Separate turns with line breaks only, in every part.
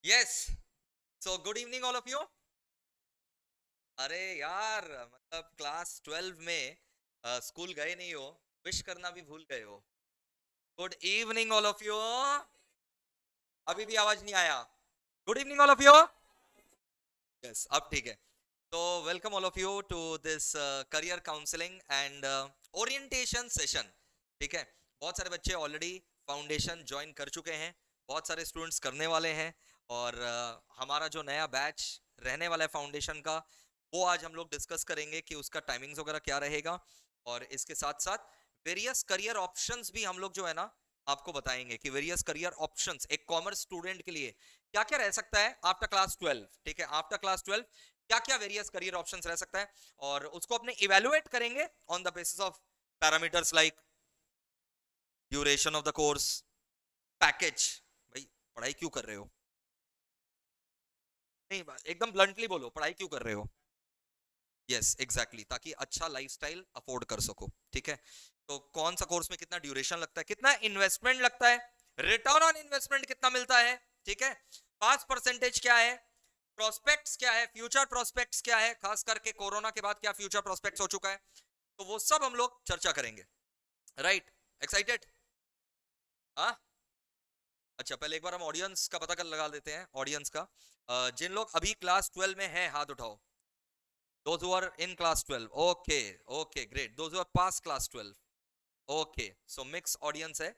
Yes. So good evening all of you. अरे यार, मतलब क्लास 12 में स्कूल गए नहीं हो, विश करना भी भूल गए हो। Good evening all of you. अभी भी आवाज नहीं आया? Good evening all of you. Yes, अब ठीक है। तो welcome all of you to this career counselling and orientation session. ठीक है। बहुत सारे बच्चे ऑलरेडी फाउंडेशन ज्वाइन कर चुके हैं, बहुत सारे स्टूडेंट्स करने वाले हैं। और हमारा जो नया बैच रहने वाला है फाउंडेशन का, वो आज हम लोग डिस्कस करेंगे कि उसका टाइमिंग्स वगैरह क्या रहेगा। और इसके साथ साथ वेरियस करियर ऑप्शंस भी हम लोग जो है ना आपको बताएंगे कि वेरियस करियर ऑप्शंस एक कॉमर्स स्टूडेंट के लिए क्या क्या रह सकता है आफ्टर क्लास 12। ठीक है, आफ्टर क्लास 12 क्या क्या वेरियस करियर ऑप्शंस रह सकता है, और उसको अपने इवेलुएट करेंगे on the basis of parameters like duration of the course, package. भाई, पढ़ाई क्यों कर रहे हो? नहीं, एकदम ब्लंटली बोलो, पढ़ाई क्यों कर रहे हो? यस एग्जैक्टली, ताकि अच्छा लाइफस्टाइल अफोर्ड कर सको। ठीक है। तो कौन सा कोर्स में कितना ड्यूरेशन लगता है, कितना इन्वेस्टमेंट लगता है, रिटर्न ऑन इन्वेस्टमेंट कितना मिलता है। ठीक है। पास परसेंटेज क्या है, प्रोस्पेक्ट्स क्या है, फ्यूचर प्रोस्पेक्ट्स क्या है, खास करके कोरोना के बाद क्या फ्यूचर प्रोस्पेक्ट्स हो चुका है। तो वो सब हम लोग चर्चा करेंगे। राइट? एक्साइटेड? हाँ। अच्छा, पहले एक बार हम ऑडियंस का पता कर लगा देते हैं, ऑडियंस का। जिन लोग अभी क्लास 12 में हैं हाथ उठाओ। Those who are in class 12, okay, okay, great. Those who are past class 12, okay. So mix audience है,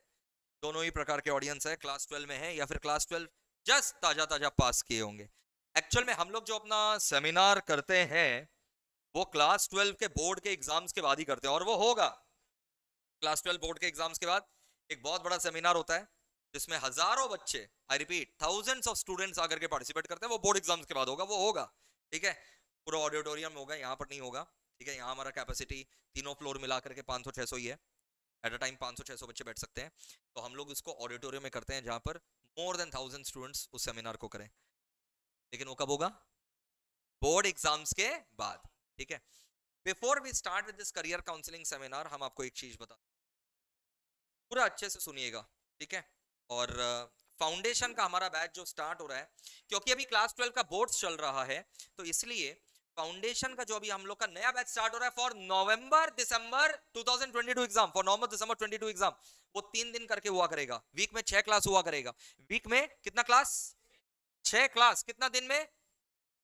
दोनों ही प्रकार के ऑडियंस है, क्लास 12 में है या फिर क्लास 12 जस्ट ताजा ताजा पास किए होंगे। एक्चुअल में हम लोग जो अपना सेमिनार करते हैं वो क्लास 12 के बोर्ड के एग्जाम्स के बाद ही करते हैं, और वो होगा क्लास 12 बोर्ड के एग्जाम्स के बाद। एक बहुत बड़ा सेमिनार होता है जिसमें हजारों बच्चे, I repeat thousands of students आकर के पार्टिसिपेट करते हैं, वो बोर्ड एग्जाम्स के बाद होगा, वो होगा। ठीक है। पूरा ऑडिटोरियम में होगा, यहाँ पर नहीं होगा। ठीक है, यहाँ हमारा कैपेसिटी तीनों फ्लोर मिला करके 500-600 ही है। एट अ टाइम 500-600 बच्चे बैठ सकते हैं। तो हम लोग इसको ऑडिटोरियम में करते हैं जहाँ पर मोर देन 1000 स्टूडेंट्स उस सेमिनार को करें। लेकिन वो कब होगा? बोर्ड एग्जाम्स के बाद। ठीक है। Before we start with this career counselling seminar, हम आपको एक चीज बता, पूरा अच्छे से सुनिएगा। ठीक है। और फाउंडेशन का हमारा बैच जो स्टार्ट हो रहा है, क्योंकि अभी क्लास 12 का बोर्ड्स चल रहा है, तो इसलिए फाउंडेशन का जो अभी हम लोग का नया बैच स्टार्ट हो रहा है for November December 2022 exam, for November December 22 exam. वो 3 दिन करके हुआ करेगा, वीक में 6 क्लास हुआ करेगा। वीक में कितना क्लास? 6 क्लास। कितना दिन में?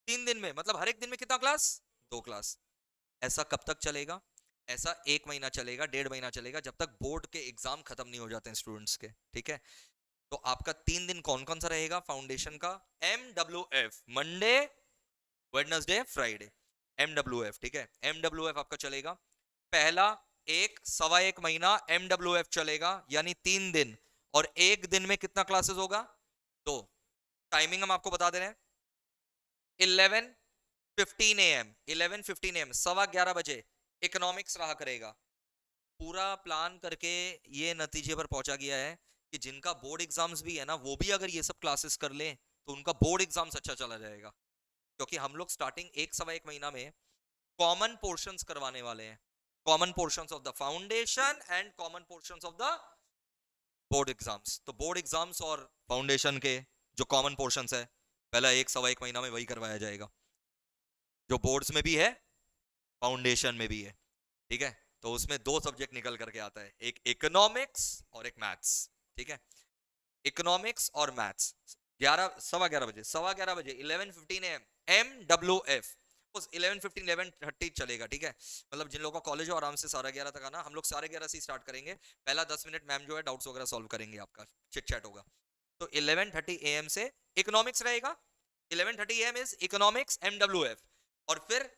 3 दिन में, मतलब हर एक दिन में कितना क्लास? 2 क्लास। ऐसा कब तक चलेगा? ऐसा 1 महीना चलेगा, 1.5 महीना चलेगा, जब तक बोर्ड के एग्जाम खत्म नहीं हो जाते हैं स्टूडेंट्स के। ठीक है। तो आपका 3 दिन कौन कौन सा रहेगा फाउंडेशन का? MWF, Monday, Wednesday, Friday. MWF, ठीक है। MWF आपका चलेगा पहला एक सवा एक महीना, MWF चलेगा यानी 3 दिन। और एक दिन में कितना क्लासेस होगा? 2। टाइमिंग हम आपको बता दे रहे हैं, 11:15 AM, 11:15 AM, 11:15 बजे इकोनॉमिक्स रहा करेगा। पूरा प्लान करके ये नतीजे पर पहुंचा गया है कि जिनका बोर्ड एग्जाम्स भी है ना, वो भी अगर ये सब क्लासेस कर लें तो उनका बोर्ड एग्जाम्स अच्छा चला जाएगा। क्योंकि हम लोग स्टार्टिंग एक सवा एक महीना में कॉमन पोर्शंस करवाने वाले हैं, common portions of the foundation and common portions of the board exams. तो बोर्ड एग्जाम्स और फाउंडेशन के जो कॉमन पोर्शंस है, पहला एक सवा एक महीना में वही करवाया जाएगा, जो बोर्ड्स में भी है, फाउंडेशन में भी है। ठीक है। तो उसमें 2 सब्जेक्ट निकल करके आता है, एक इकोनॉमिक्स और एक मैथ्स। ठीक है। इकोनॉमिक्स और मैथ्स 11, 11:15 बजे, 11:15 बजे, 11:15 AM, MWF। उस 11:15 11:30 चलेगा। ठीक है। मतलब जिन लोगों का कॉलेज हो आराम से 11:30 तक आना, हम लोग 11:30 से स्टार्ट करेंगे। पहला 10 मिनट मैम जो है डाउट्स वगैरह सॉल्व करेंगे, आपका चिट चैट होगा। तो 11:30 AM से इकोनॉमिक्स रहेगा, 11:30 AM इज इकोनॉमिक्स MWF। और फिर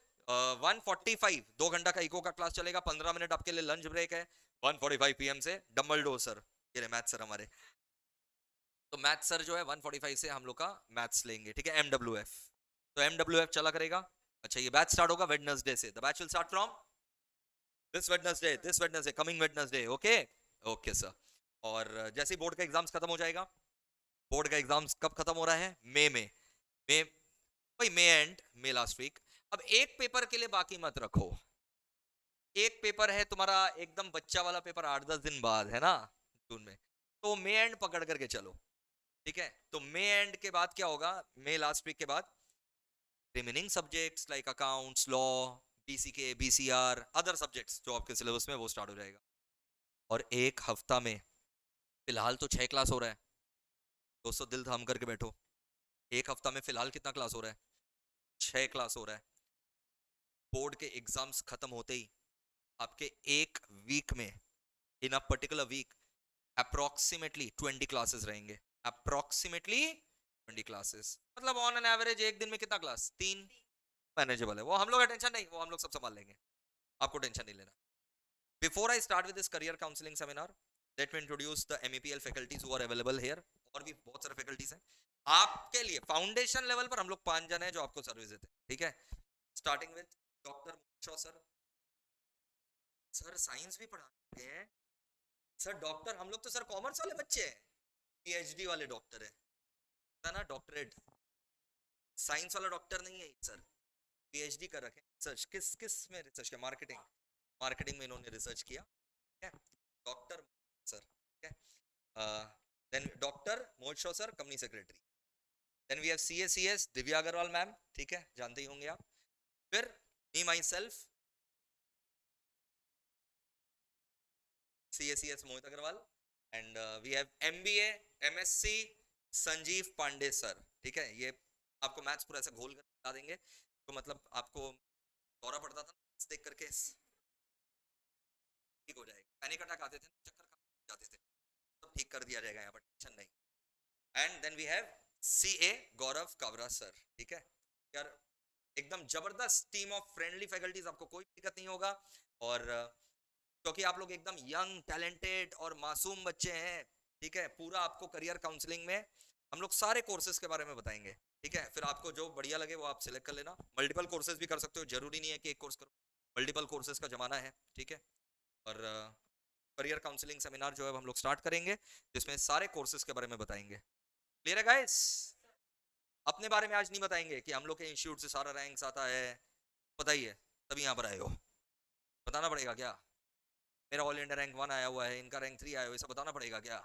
1:45, 2 घंटा का इको का क्लास चलेगा, 15 मिनट आपके लिए लंच ब्रेक है। 1:45 PM से डम्बल डो सर, ये मैथ सर हमारे, तो मैथ्स सर जो है 1:45 से हम लोग का मैथ्स लेंगे। ठीक है। MWF, तो MWF चला करेगा। अच्छा, ये बैच स्टार्ट होगा वेडनेसडे से, the batch will start from this Wednesday coming Wednesday. Okay, okay sir. और जैसे ही बोर्ड का एग्जाम्स खत्म हो जाएगा, बोर्ड का एग्जाम्स कब खत्म हो रहा है? मई, भाई मई एंड, मई लास्ट वीक। अब एक पेपर के लिए बाकी मत रखो, एक पेपर है तुम्हारा एकदम बच्चा वाला पेपर 8-10 दिन बाद है ना, जून में। तो मई एंड पकड़ करके चलो। ठीक है, तो मे एंड के बाद क्या होगा, मे लास्ट वीक के बाद remaining subjects like accounts, law, BCK, BCR, other subjects जो आपके सिलेबस में वो स्टार्ट हो जाएगा। और एक हफ्ता में फिलहाल तो 6 क्लास हो रहा है दोस्तों, दिल थाम करके बैठो। एक हफ्ता में फिलहाल कितना क्लास हो रहा है? 6 क्लास हो रहा है। बोर्ड के एग्जाम्स खत्म होते ही आपके एक वीक में, in a particular week, approximately 20 classes रहेंगे। अप्रोक्सीमेटली 20 क्लासेस, मतलब ऑन एन एवरेज एक दिन में कितना क्लास? 3। मैनेजेबल है वो, हम लोग का टेंशन नहीं, वो हम लोग सब संभाल लेंगे, आपको टेंशन नहीं लेना। Before I start with this career counselling seminar, let me introduce the MEPL faculties who are available here. और भी बहुत सारे फैकल्टीज हैं आपके लिए। फाउंडेशन लेवल पर हम लोग 5 जन हैं जो आपको सर्विस देते हैं, ठीक है। Starting with doctor Shaw sir. Sir science भी पढ़ाते हैं सर? डॉक्टर, हम लोग तो सर कॉमर्स वाले बच्चे हैं, पीएचडी वाले डॉक्टर है ना, डॉक्टरेट। साइंस वाला डॉक्टर नहीं है सर, पीएचडी कर रखे। रिसर्च किस किस में रिसर्च किया? मार्केटिंग, मार्केटिंग में इन्होंने रिसर्च किया, ठीक है। डॉक्टर सर, ठीक है। Then doctor Mohit Shaw sir, company secretary. Then we have CA CS Divya Agarwal ma'am, ठीक है, जानते ही होंगे आप। फिर me myself, CA CS Mohit Agarwal. And we have MBA MSc Sanjeev Pandey sir, ठीक है। ये आपको मैथ्स पूरा ऐसे घोल कर बता देंगे, तो मतलब आपको दौरा पड़ता था देख करके ठीक हो जाएगा। पैनिक अटैक आते थे, चक्कर जाते थे, सब ठीक कर दिया जाएगा, यहाँ पर टेंशन नहीं। And then we have CA Gaurav Kawra sir, ठीक है यार। एकदम जबरदस्त टीम ऑफ फ्रेंडली फैकल्टीज, आपको कोई दिक्कत नहीं होगा। और क्योंकि आप लोग एकदम यंग टैलेंटेड और मासूम बच्चे हैं, ठीक है, पूरा आपको करियर काउंसलिंग में हम लोग सारे कोर्सेज के बारे में बताएंगे, ठीक है। फिर आपको जो बढ़िया लगे वो आप सिलेक्ट कर लेना। मल्टीपल कोर्सेज भी कर सकते हो, जरूरी नहीं है कि एक कोर्स करो, मल्टीपल कोर्सेज का जमाना है, ठीक है। और करियर काउंसलिंग सेमिनार जो है हम लोग स्टार्ट करेंगे, जिसमें सारे कोर्सेज के बारे में बताएंगे। क्लियर है गाइस? अपने बारे में आज नहीं बताएंगे कि हम लोग के इंस्टीट्यूट से सारा रैंक्स आता है, बताइए, तभी यहाँ पर आए हो। बताना पड़ेगा क्या? मेरा ऑल इंडिया रैंक 1 आया हुआ है, इनका रैंक 3 आया हुआ है, सब बताना पड़ेगा क्या?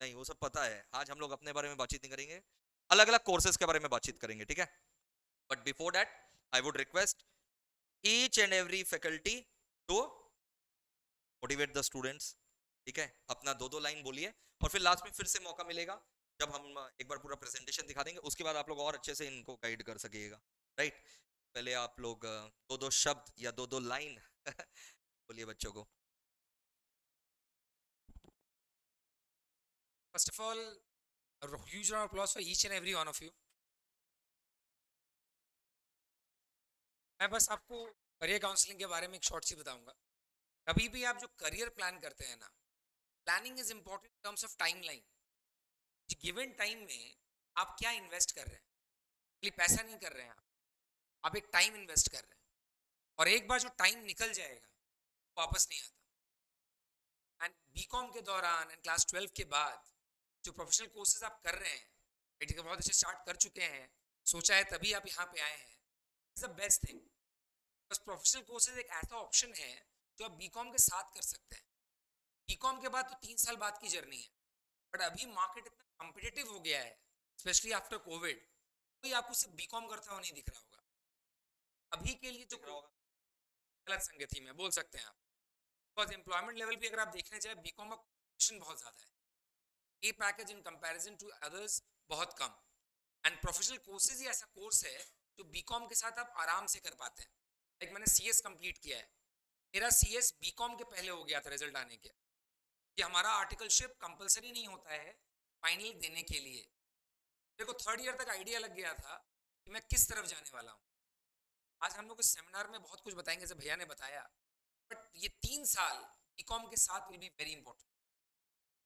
नहीं, वो सब पता है। आज हम लोग अपने बारे में बातचीत नहीं करेंगे, अलग अलग कोर्सेज के बारे में बातचीत करेंगे, ठीक है। But before that I would request each and every faculty to motivate the students, ठीक है। अपना 2-2 लाइन बोलिए, और फिर लास्ट में फिर से मौका मिलेगा जब हम एक बार पूरा प्रेजेंटेशन दिखा देंगे, उसके बाद आप लोग और अच्छे से इनको गाइड कर सकिएगा, राइट। पहले आप लोग 2-2 शब्द या 2-2 लाइन बोलिए बच्चों को।
First of all, a huge round of applause for each and every one of you. मैं बस आपको करियर काउंसलिंग के बारे में एक शॉर्ट सी बताऊंगा। कभी भी आप जो करियर प्लान करते हैं ना, planning is important in terms of time line. Given time में आप क्या इन्वेस्ट कर रहे हैं, खाली पैसा नहीं कर रहे हैं आप एक टाइम इन्वेस्ट कर रहे हैं। और एक बार जो टाइम निकल जाएगा वापस नहीं आता। एंड बीकॉम के दौरान एंड क्लास 12 के बाद जो प्रोफेशनल कोर्सेज आप कर रहे हैं, ठीक है, बहुत अच्छे स्टार्ट कर चुके हैं, सोचा है तभी आप यहाँ पे आए हैं, इज द बेस्ट थिंग। बस प्रोफेशनल कोर्सेज एक ऐसा ऑप्शन है जो आप बीकॉम के साथ कर सकते हैं। बीकॉम के बाद तो 3 साल बाद की जर्नी है, बट अभी मार्केट इतना कॉम्पिटिटिव हो गया है, स्पेशली आफ्टर कोविड, कोई आपको सिर्फ बीकॉम करता हुआ नहीं दिख रहा होगा अभी के लिए। जो गलत संगति में बोल सकते हैं आप, बिकॉज एम्प्लॉयमेंट लेवल भी अगर आप देखने जाए बीकॉम का कॉम्पिटिशन बहुत ज़्यादा है, a package in comparison to others बहुत कम। एंड प्रोफेशनल कोर्सेज ही ऐसा कोर्स है जो बीकॉम के साथ आप आराम से कर पाते हैं। लाइक मैंने सीएस कंप्लीट किया है, मेरा सीएस बीकॉम के पहले हो गया था रिजल्ट आने के। कि हमारा आर्टिकलशिप कंपलसरी नहीं होता है फाइनल देने के लिए। मेरे को 3rd ईयर तक आइडिया लग गया था कि मैं किस तरफ जाने वाला हूँ। आज हम लोग इस सेमिनार में बहुत कुछ बताएंगे, जैसे भैया ने बताया, बट ये 3 साल बीकॉम के साथ विल बी वेरी इंपॉर्टेंट।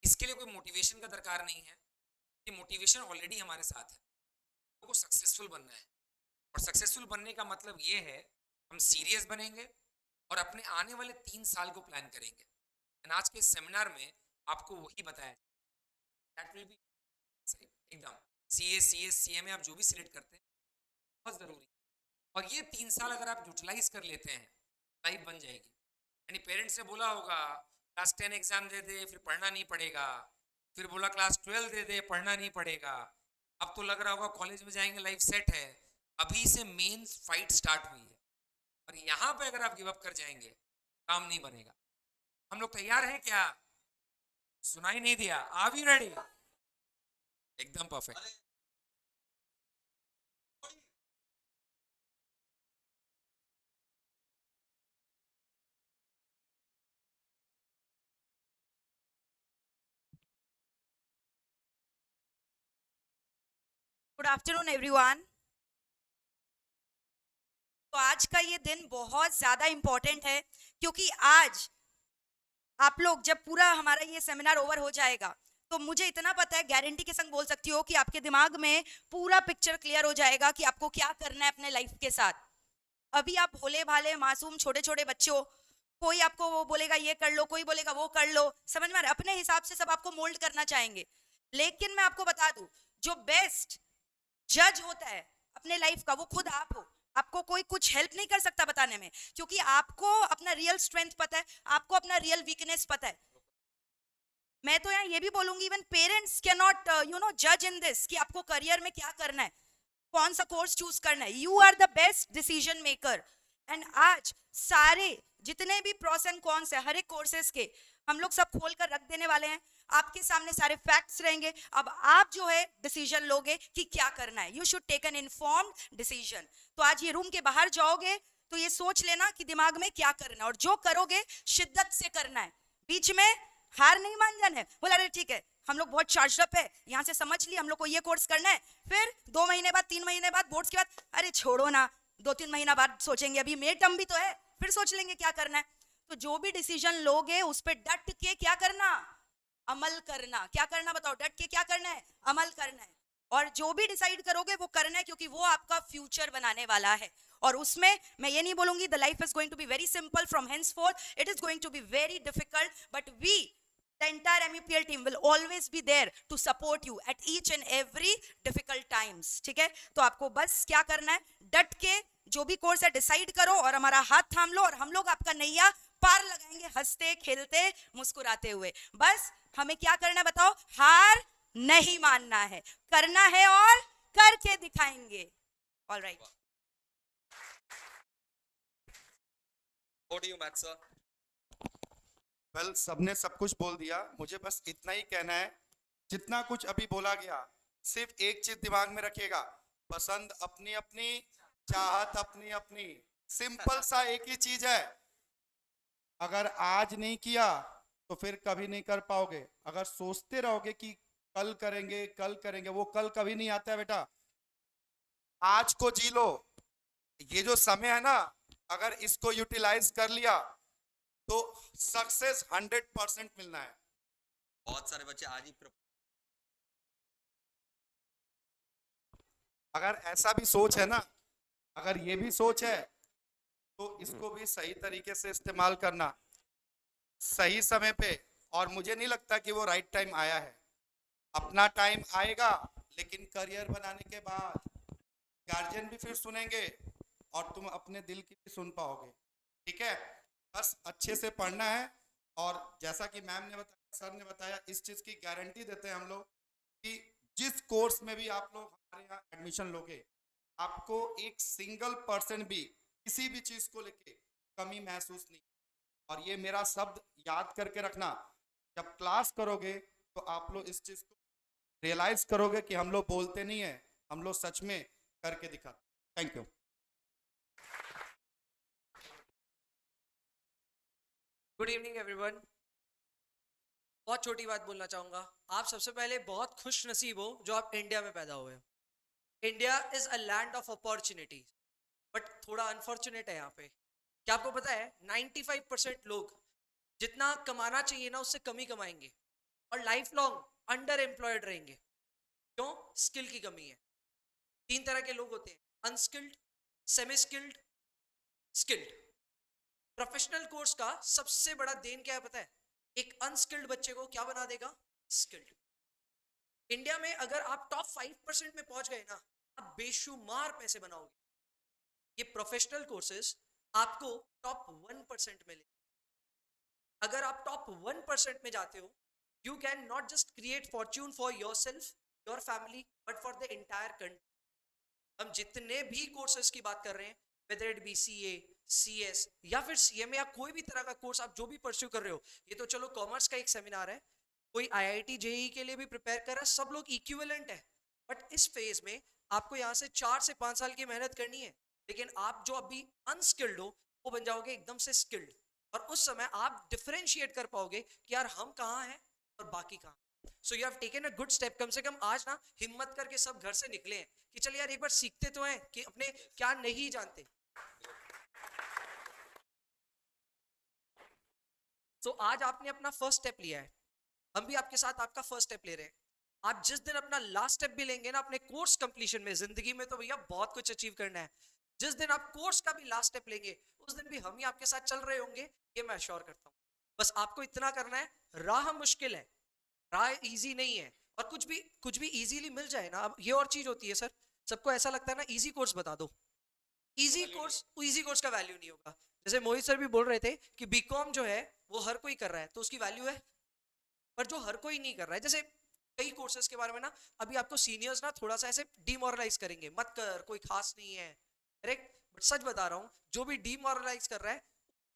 इसके लिए कोई मोटिवेशन का दरकार नहीं है, कि मोटिवेशन ऑलरेडी हमारे साथ है। लोगों को सक्सेसफुल बनना है, और सक्सेसफुल बनने का मतलब ये है हम सीरियस बनेंगे और अपने आने वाले 3 साल को प्लान करेंगे। एंड आज के सेमिनार में आपको वही बताया दैट विल बी एकदम सीए में आप जो भी सिलेक्ट करते हैं बहुत ज़रूरी। और ये 3 साल अगर आप यूटिलाइज कर लेते हैं, लाइफ बन जाएगी। यानी पेरेंट्स ने बोला होगा क्लास 10 एग्जाम दे दे फिर पढ़ना नहीं पड़ेगा, फिर बोला क्लास 12 दे दे, पढ़ना नहीं पड़ेगा। अब तो लग रहा होगा कॉलेज में जाएंगे लाइफ सेट है। अभी से मेन फाइट स्टार्ट हुई है, और यहाँ पे अगर आप गिव अप कर जाएंगे काम नहीं बनेगा। हम लोग तैयार हैं क्या? सुनाई नहीं दिया। Are you ready? एकदम परफेक्ट।
Good afternoon everyone. तो आज का ये दिन बहुत ज़्यादा इम्पोर्टेंट है, क्योंकि आज आप लोग जब पूरा हमारा ये सेमिनार ओवर हो जाएगा तो मुझे इतना पता है, गारंटी के संग बोल सकती हो कि आपके दिमाग में पूरा पिक्चर क्लियर हो जाएगा कि आपको क्या करना है अपने लाइफ के साथ। अभी आप भोले भाले मासूम छोटे छोटे बच्चों, कोई आपको वो बोलेगा ये कर लो, कोई बोलेगा वो कर लो, समझ में आ रहा है? अपने हिसाब से सब आपको मोल्ड करना चाहेंगे। लेकिन मैं आपको बता दूं, जो बेस्ट जज होता है अपने लाइफ का वो खुद आप हो। आपको कोई कुछ हेल्प नहीं कर सकता बताने में, क्योंकि आपको अपना रियल स्ट्रेंथ पता है, आपको अपना रियल वीकनेस पता है। मैं तो यहाँ ये भी बोलूंगी, इवन पेरेंट्स कैन नॉट जज इन दिस कि आपको करियर में क्या करना है, कौन सा कोर्स चूज करना है। You are the best decision maker. And आज सारे जितने भी प्रॉस एंड कॉन्स है हर एक कोर्सेज के, हम लोग सब खोल कर रख देने वाले हैं। आपके सामने सारे फैक्ट्स रहेंगे। अब आप जो है डिसीजन लोगे कि क्या करना है। You should take an informed decision. तो आज ये रूम के बाहर जाओगे तो ये सोच लेना कि दिमाग में क्या करना है, और जो करोगे शिद्दत से करना है। बीच में हार नहीं मान जाना है, बोला अरे ठीक है हम लोग बहुत चार्ज अप है, यहाँ से समझ लिए हम लोग को ये कोर्स करना है, फिर 2 महीने बाद 3 महीने बाद बोर्ड्स के बाद अरे छोड़ो ना, 2-3 महीना बाद सोचेंगे, अभी मेड टर्म भी तो है, फिर सोच लेंगे क्या करना है। तो जो भी डिसीजन लोगे उस पर डट के क्या करना, अमल करना। क्या करना बताओ? डट के क्या करना है? अमल करना है। और जो भी डिसाइड करोगे वो करना है, क्योंकि वो आपका फ्यूचर बनाने वाला है। और उसमें मैं ये नहीं बोलूंगी the life is going to be very simple from henceforth, it is going to be very difficult, but we the entire MEPL team will always be there to support you at each and every difficult times। ठीक है, तो आपको बस क्या करना है, डट के जो भी कोर्स है डिसाइड करो और हमारा हाथ थाम लो, और हम लोग आपका नैया पार लगाएंगे हंसते खेलते मुस्कुराते हुए। बस हमें क्या करना है बताओ? हार नहीं मानना है, करना है और करके दिखाएंगे। All right.
Over to you, Matt sir.
Well सबने सब कुछ बोल दिया, मुझे बस इतना ही कहना है, जितना कुछ अभी बोला गया सिर्फ एक चीज दिमाग में रखिएगा, पसंद अपनी अपनी, चाहत अपनी अपनी। सिंपल सा एक ही चीज है, अगर आज नहीं किया तो फिर कभी नहीं कर पाओगे। अगर सोचते रहोगे कि कल करेंगे कल करेंगे, वो कल कभी नहीं आता है बेटा। आज को जी लो, ये जो समय है ना, अगर इसको यूटिलाइज कर लिया तो सक्सेस 100% मिलना है।
बहुत सारे बच्चे आज ही
अगर ऐसा भी सोच है ना, अगर ये भी सोच है, तो इसको भी सही तरीके से इस्तेमाल करना, सही समय पे। और मुझे नहीं लगता कि वो राइट टाइम आया है। अपना टाइम आएगा, लेकिन करियर बनाने के बाद गार्जियन भी फिर सुनेंगे और तुम अपने दिल की भी सुन पाओगे। ठीक है, बस अच्छे से पढ़ना है। और जैसा कि मैम ने बताया, सर ने बताया, इस चीज की गारंटी देते हैं हम लोग कि जिस कोर्स में भी आप लोग हमारे यहाँ एडमिशन लोगे, आपको एक सिंगल % भी किसी भी चीज को लेके कमी महसूस नहीं। और ये मेरा शब्द याद करके रखना, जब क्लास करोगे तो आप लोग इस चीज को रियलाइज करोगे कि हम लोग बोलते नहीं है, हम लोग सच में करके दिखाते। Thank you.
Good evening everyone. बहुत छोटी बात बोलना चाहूँगा। आप सबसे पहले बहुत खुश नसीब हो जो आप इंडिया में पैदा हुए हो। India is a land of opportunity, but थोड़ा अनफॉर्चुनेट है यहाँ पे। क्या आपको पता है 95% लोग जितना कमाना चाहिए ना उससे कम ही कमाएंगे और लाइफ लॉन्ग अंडर एम्प्लॉयड रहेंगे। क्यों? स्किल की कमी है। 3 तरह के लोग होते हैं, unskilled, semi skilled, skilled. Professional course का सबसे बड़ा देन क्या है पता है? एक अनस्किल्ड बच्चे को क्या बना देगा? स्किल्ड। इंडिया में अगर आप टॉप 5% में पहुंच गए ना, आप बेशुमार पैसे बनाओगे। ये प्रोफेशनल कोर्सेज आपको टॉप 1% में ले। अगर आप टॉप 1% में जाते हो you can not just create fortune for yourself, your family, but for the entire country. हम जितने भी कोर्सेज की बात कर रहे हैं, whether it be CA, CS या फिर CMA या कोई भी तरह का कोर्स आप जो भी परस्यू कर रहे हो, ये तो चलो कॉमर्स का एक सेमिनार है, कोई IIT JEE के लिए भी प्रिपेयर कर रहा है, सब लोग इक्विवेलेंट है, बट इस फेज में आपको यहाँ से 4 से 5 साल की मेहनत करनी है, लेकिन आप जो अभी अनस्किल्ड हो वो बन जाओगे एकदम से स्किल्ड, और उस समय आप डिफरेंशिएट कर पाओगे कि यार हम कहाँ हैं और बाकी कहाँ. So you have taken a good step. कम से कम आज ना हिम्मत करके सब घर से निकले हैं कि चल यार एक बार सीखते तो हैं कि अपने क्या नहीं जानते. सो आज आपने अपना फर्स्ट स्टेप लिया है, हम भी आपके साथ आपका फर्स्ट स्टेप ले रहे हैं. आप जिस दिन अपना लास्ट स्टेप भी लेंगे ना अपने कोर्स कंप्लीशन में, जिंदगी में तो भैया बहुत कुछ अचीव करना है, जिस दिन आप कोर्स का भी लास्ट स्टेप लेंगे उस दिन भी हम ही आपके साथ चल रहे होंगे, ये मैं अश्योर करता हूँ. बस आपको इतना करना है, राह मुश्किल है, राह इजी नहीं है, और कुछ भी इजीली मिल जाए ना. अब ये और चीज होती है सर, सबको ऐसा लगता है ना इजी कोर्स बता दो, इजी कोर्स का वैल्यू नहीं होगा. जैसे मोहित सर भी बोल रहे थे कि बीकॉम जो है वो हर कोई कर रहा है तो उसकी वैल्यू है, पर जो हर कोई नहीं कर रहा है, जैसे कई कोर्सेज के बारे में ना अभी आपको सीनियर्स ना थोड़ा सा ऐसे डिमोरलाइज करेंगे, मत कर, कोई खास नहीं है, करेक्ट. बट सच बता रहा हूँ, जो भी डिमोरलाइज कर रहा है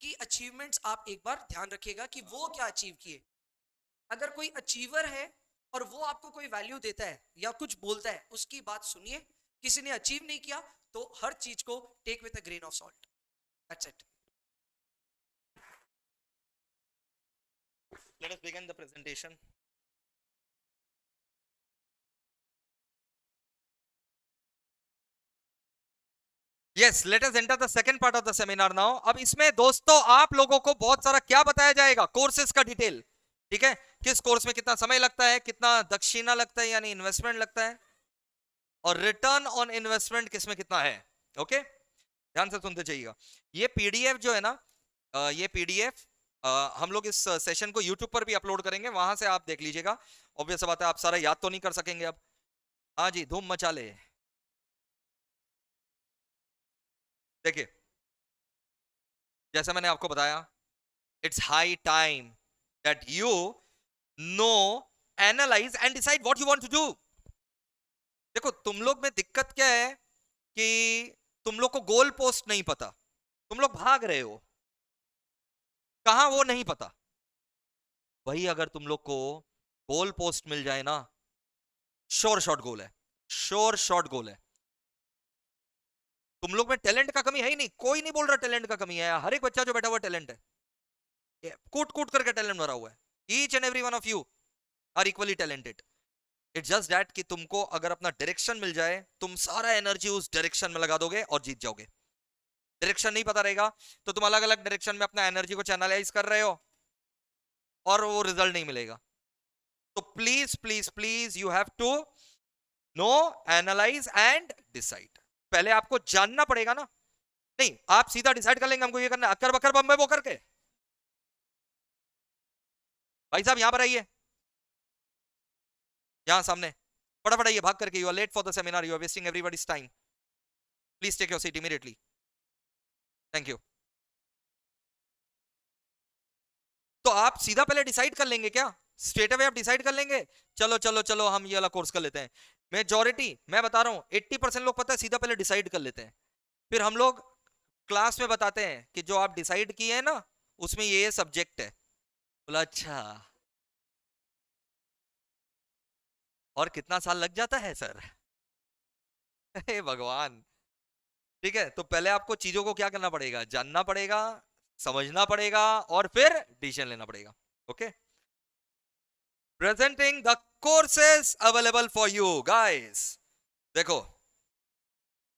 कि अचीवमेंट्स आप एक बार ध्यान रखिएगा कि वो क्या अचीव किए. अगर कोई अचीवर है और वो आपको कोई वैल्यू देता है या कुछ बोलता है, उसकी बात सुनिए. किसी ने अचीव नहीं किया तो हर चीज को take with a grain of salt. That's it.
Let us begin the presentation. Yes, let us enter the second part of the seminar now. अब इसमें दोस्तों आप लोगों को बहुत सारा क्या बताया जाएगा, कोर्सेज का डिटेल. ठीक है, किस कोर्स में कितना समय लगता है, कितना दक्षिणा लगता है यानी इन्वेस्टमेंट लगता है, और रिटर्न ऑन इन्वेस्टमेंट किसमें कितना है. ओके, ध्यान से सुनते जाइएगा. ये पीडीएफ जो है ना, ये पीडीएफ हम लोग इस सेशन को यूट्यूब पर भी अपलोड करेंगे, वहां से आप देख लीजिएगा. ऑब्वियस बात है आप सारा याद तो नहीं कर सकेंगे अब. हाँ जी, धूम मचा ले. देखिए, जैसा मैंने आपको बताया, it's high time that you know, analyse and decide what you want to do. देखो, तुम लोग में दिक्कत क्या है कि तुम लोग को गोल पोस्ट नहीं पता, तुम लोग भाग रहे हो कहां वो नहीं पता. वही अगर तुम लोग को गोल पोस्ट मिल जाए ना, श्योर शॉट गोल है, श्योर शॉट गोल है. तुम लोग में टैलेंट का कमी है ही नहीं, कोई नहीं बोल रहा टैलेंट का कमी है. हर एक बच्चा जो बैठा हुआ टैलेंट है, कूट कूट करके टैलेंट भरा हुआ है. Each and every one of you are equally talented. It's just that कि तुमको अगर अपना डायरेक्शन मिल जाए, तुम सारा एनर्जी उस डायरेक्शन में लगा दोगे और जीत जाओगे. डायरेक्शन नहीं पता रहेगा तो तुम अलग अलग डायरेक्शन में अपना एनर्जी को चैनलाइज कर रहे हो और वो रिजल्ट नहीं मिलेगा. तो please please please you have to know, analyse and decide. पहले आपको जानना पड़ेगा ना. नहीं आप सीधा डिसाइड कर लेंगे हमको ये करना, अक्कर बकर बम्बे वो करके. भाई साहब यहां पर आइए, यहां सामने फटाफट आइए, भाग करके. You are late for the seminar, you are wasting everybody's time. Please take your seat immediately. Thank you. तो आप सीधा पहले डिसाइड कर लेंगे क्या, स्ट्रेट अवे आप डिसाइड कर लेंगे, चलो चलो चलो हम ये वाला कोर्स कर लेते हैं. मेजॉरिटी मैं बता रहा हूं 80% लोग पता है सीधा पहले डिसाइड कर लेते हैं, फिर हम लोग क्लास में बताते हैं कि जो आप डिसाइड किए हैं ना उसमें ये सब्जेक्ट है. बोला अच्छा, और कितना साल लग जाता है सर. हे भगवान. ठीक है, तो पहले आपको चीजों को क्या करना पड़ेगा, जानना पड़ेगा, समझना पड़ेगा और फिर डिसीजन लेना पड़ेगा. Okay, presenting the courses available for you guys. देखो,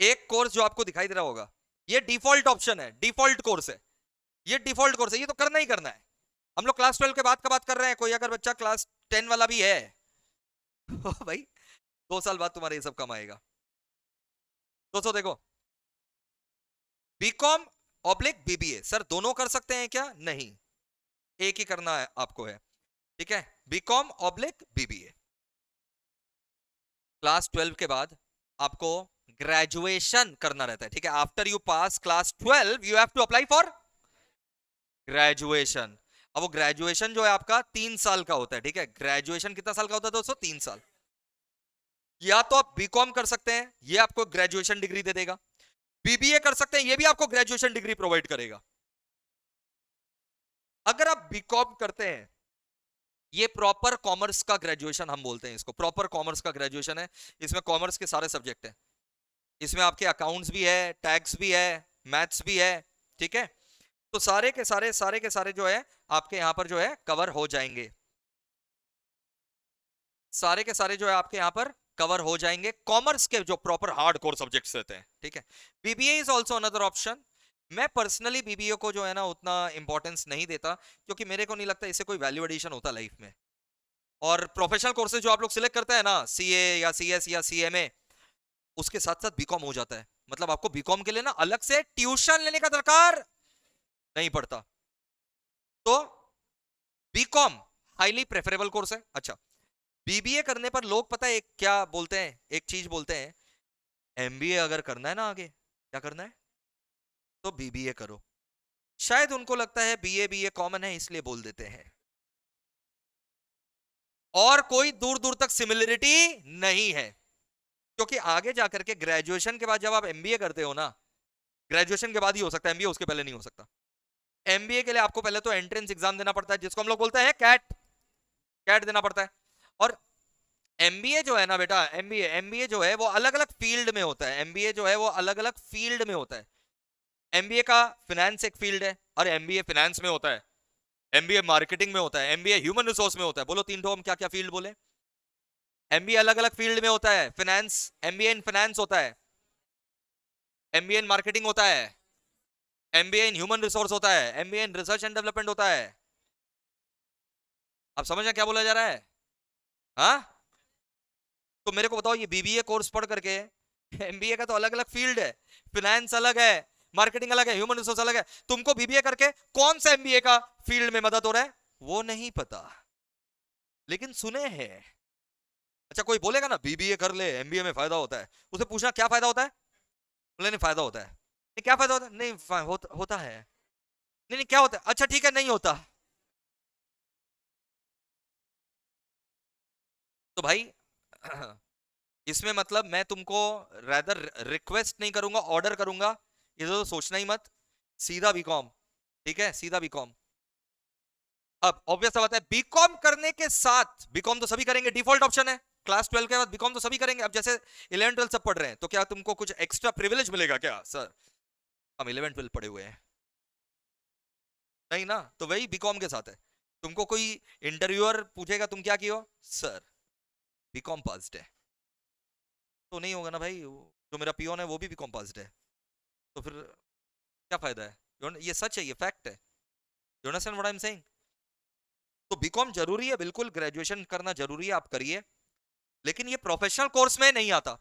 एक कोर्स जो आपको दिखाई दे रहा होगा, ये डिफॉल्ट ऑप्शन है, डिफॉल्ट कोर्स है, ये डिफॉल्ट कोर्स है, ये तो करना ही करना है. हम लोग क्लास 12 के बाद का बात कर रहे हैं. कोई अगर बच्चा क्लास 10 वाला भी है भाई 2 साल बाद तुम्हारे ये सब काम आएगा. दोस्तों देखो, बीकॉम ऑब्लिक बीबीए, सर दोनों कर सकते हैं क्या, नहीं, एक ही करना है आपको है. ठीक है, बीकॉम ऑब्लिक बीबीए. क्लास 12 के बाद आपको ग्रेजुएशन करना रहता है. ठीक है, after you pass class 12 you have to apply for graduation. अब वो ग्रेजुएशन जो है आपका 3 साल का होता है, ठीक है। ग्रेजुएशन कितना साल का होता है दोस्तों? 3 साल। या तो आप बीकॉम कर सकते हैं, ये आपको ग्रेजुएशन डिग्री दे देगा। बीबीए कर सकते हैं, ये भी आपको ग्रेजुएशन डिग्री प्रोवाइड करेगा। अगर आप बीकॉम करते हैं, ये प्रॉपर कॉमर्स का ग्रेजुएशन हम बोलते हैं इसको, प्रॉपर कॉमर्स का ग्रेजुएशन है। इसमें कॉमर्स के सारे सब्जेक्ट हैं, इसमें आपके अकाउंट्स भी है, टैक्स भी है, मैथ्स भी है, ठीक है। तो सारे के सारे जो है आपके यहां पर जो है कवर हो जाएंगे, सारे के सारे जो है आपके यहां पर कवर हो जाएंगे, कॉमर्स के जो प्रॉपर हार्ड कोर सब्जेक्ट्स रहते हैं, ठीक है। BBA is also another option. मैं पर्सनली बीबीए को जो है ना उतना इंपॉर्टेंस नहीं देता, क्योंकि मेरे को नहीं लगता इससे कोई वैल्यू एडिशन होता लाइफ में। और प्रोफेशनल कोर्सेज जो आप लोग सिलेक्ट करते हैं ना, सीए या सीएस या सीएमए, उसके साथ साथ बीकॉम हो जाता है। मतलब आपको बीकॉम के लिए ना अलग से ट्यूशन लेने का दरकार नहीं पड़ता। तो बीकॉम हाईली प्रेफरेबल कोर्स है। अच्छा, बीबीए करने पर लोग पता है एक क्या बोलते हैं, एक चीज बोलते हैं, एमबीए अगर करना है ना आगे, क्या करना है तो बीबीए करो। शायद उनको लगता है बीए कॉमन है इसलिए बोल देते हैं, और कोई दूर दूर तक सिमिलरिटी नहीं है। क्योंकि आगे जाकर के ग्रेजुएशन के बाद जब आप एमबीए करते हो ना, ग्रेजुएशन के बाद ही हो सकता है एमबीए, उसके पहले नहीं हो सकता। एमबीए के लिए आपको पहले तो एंट्रेंस एग्जाम देना पड़ता है, जिसको हम लोग बोलते हैं कैट, कैट देना पड़ता है। और एमबीए जो है ना बेटा, एमबीए जो है वो अलग अलग फील्ड में होता है, एमबीए जो है वो अलग अलग फील्ड में होता है। एमबीए का फिनेंस एक फील्ड है, और एमबीए फिनेंस में होता है, एमबीए मार्केटिंग में होता है, एमबीए ह्यूमन रिसोर्स में होता है। बोलो तीन ठो हम क्या क्या फील्ड बोले? एमबीए अलग अलग फील्ड में होता है। फिनेंस, एमबीए इन फिनेंस होता है, एमबीए इन मार्केटिंग होता है, एमबीए इन ह्यूमन रिसोर्स होता है, MBA in research and development होता है। अब समझ क्या बोला जा रहा है? हाँ, तो मेरे को बताओ, ये बीबीए कोर्स पढ़ करके, एमबीए का तो अलग अलग फील्ड है, फिनेंस अलग है, मार्केटिंग अलग है, ह्यूमन रिसोर्स अलग है। तुमको बीबीए करके कौन सा एमबीए का फील्ड में मदद हो रहा है वो नहीं पता, लेकिन सुने हैं। अच्छा, कोई बोलेगा ना बीबीए कर ले एमबीए में फायदा होता है, उसे पूछना क्या फायदा होता है, बोले नहीं फायदा होता है। नहीं क्या फायदा होता है? नहीं होता है। नहीं नहीं क्या होता है? अच्छा ठीक है, नहीं होता। तो भाई इसमें मतलब मैं तुमको रादर रिक्वेस्ट नहीं करूंगा, ऑर्डर करूंगा, ये तो सोचना ही मत, सीधा बीकॉम, ठीक है, सीधा बीकॉम। अब ऑब्वियस बात है, बीकॉम करने के साथ, बीकॉम तो सभी करेंगे, डिफॉल्ट ऑप्शन है, क्लास 12 के बाद बीकॉम तो सभी करेंगे। अब जैसे 11 12 सब पढ़ रहे हैं, तो क्या तुमको कुछ एक्स्ट्रा प्रिविलेज मिलेगा क्या? सर हम 11 12 पढ़े हुए हैं, नहीं ना, तो वही बीकॉम के साथ है। तुमको कोई इंटरव्यूअर पूछेगा तुम क्या किए हो, सर बीकॉम पास्ड है, तो नहीं होगा ना भाई। जो मेरा पियोन है वो भी बीकॉम पास्ड है, तो फिर क्या फायदा है? ये सच है, ये फैक्ट है। You understand what I am saying? तो बीकॉम जरूरी है, बिल्कुल ग्रेजुएशन करना जरूरी है, आप करिए, लेकिन ये प्रोफेशनल कोर्स में नहीं आता।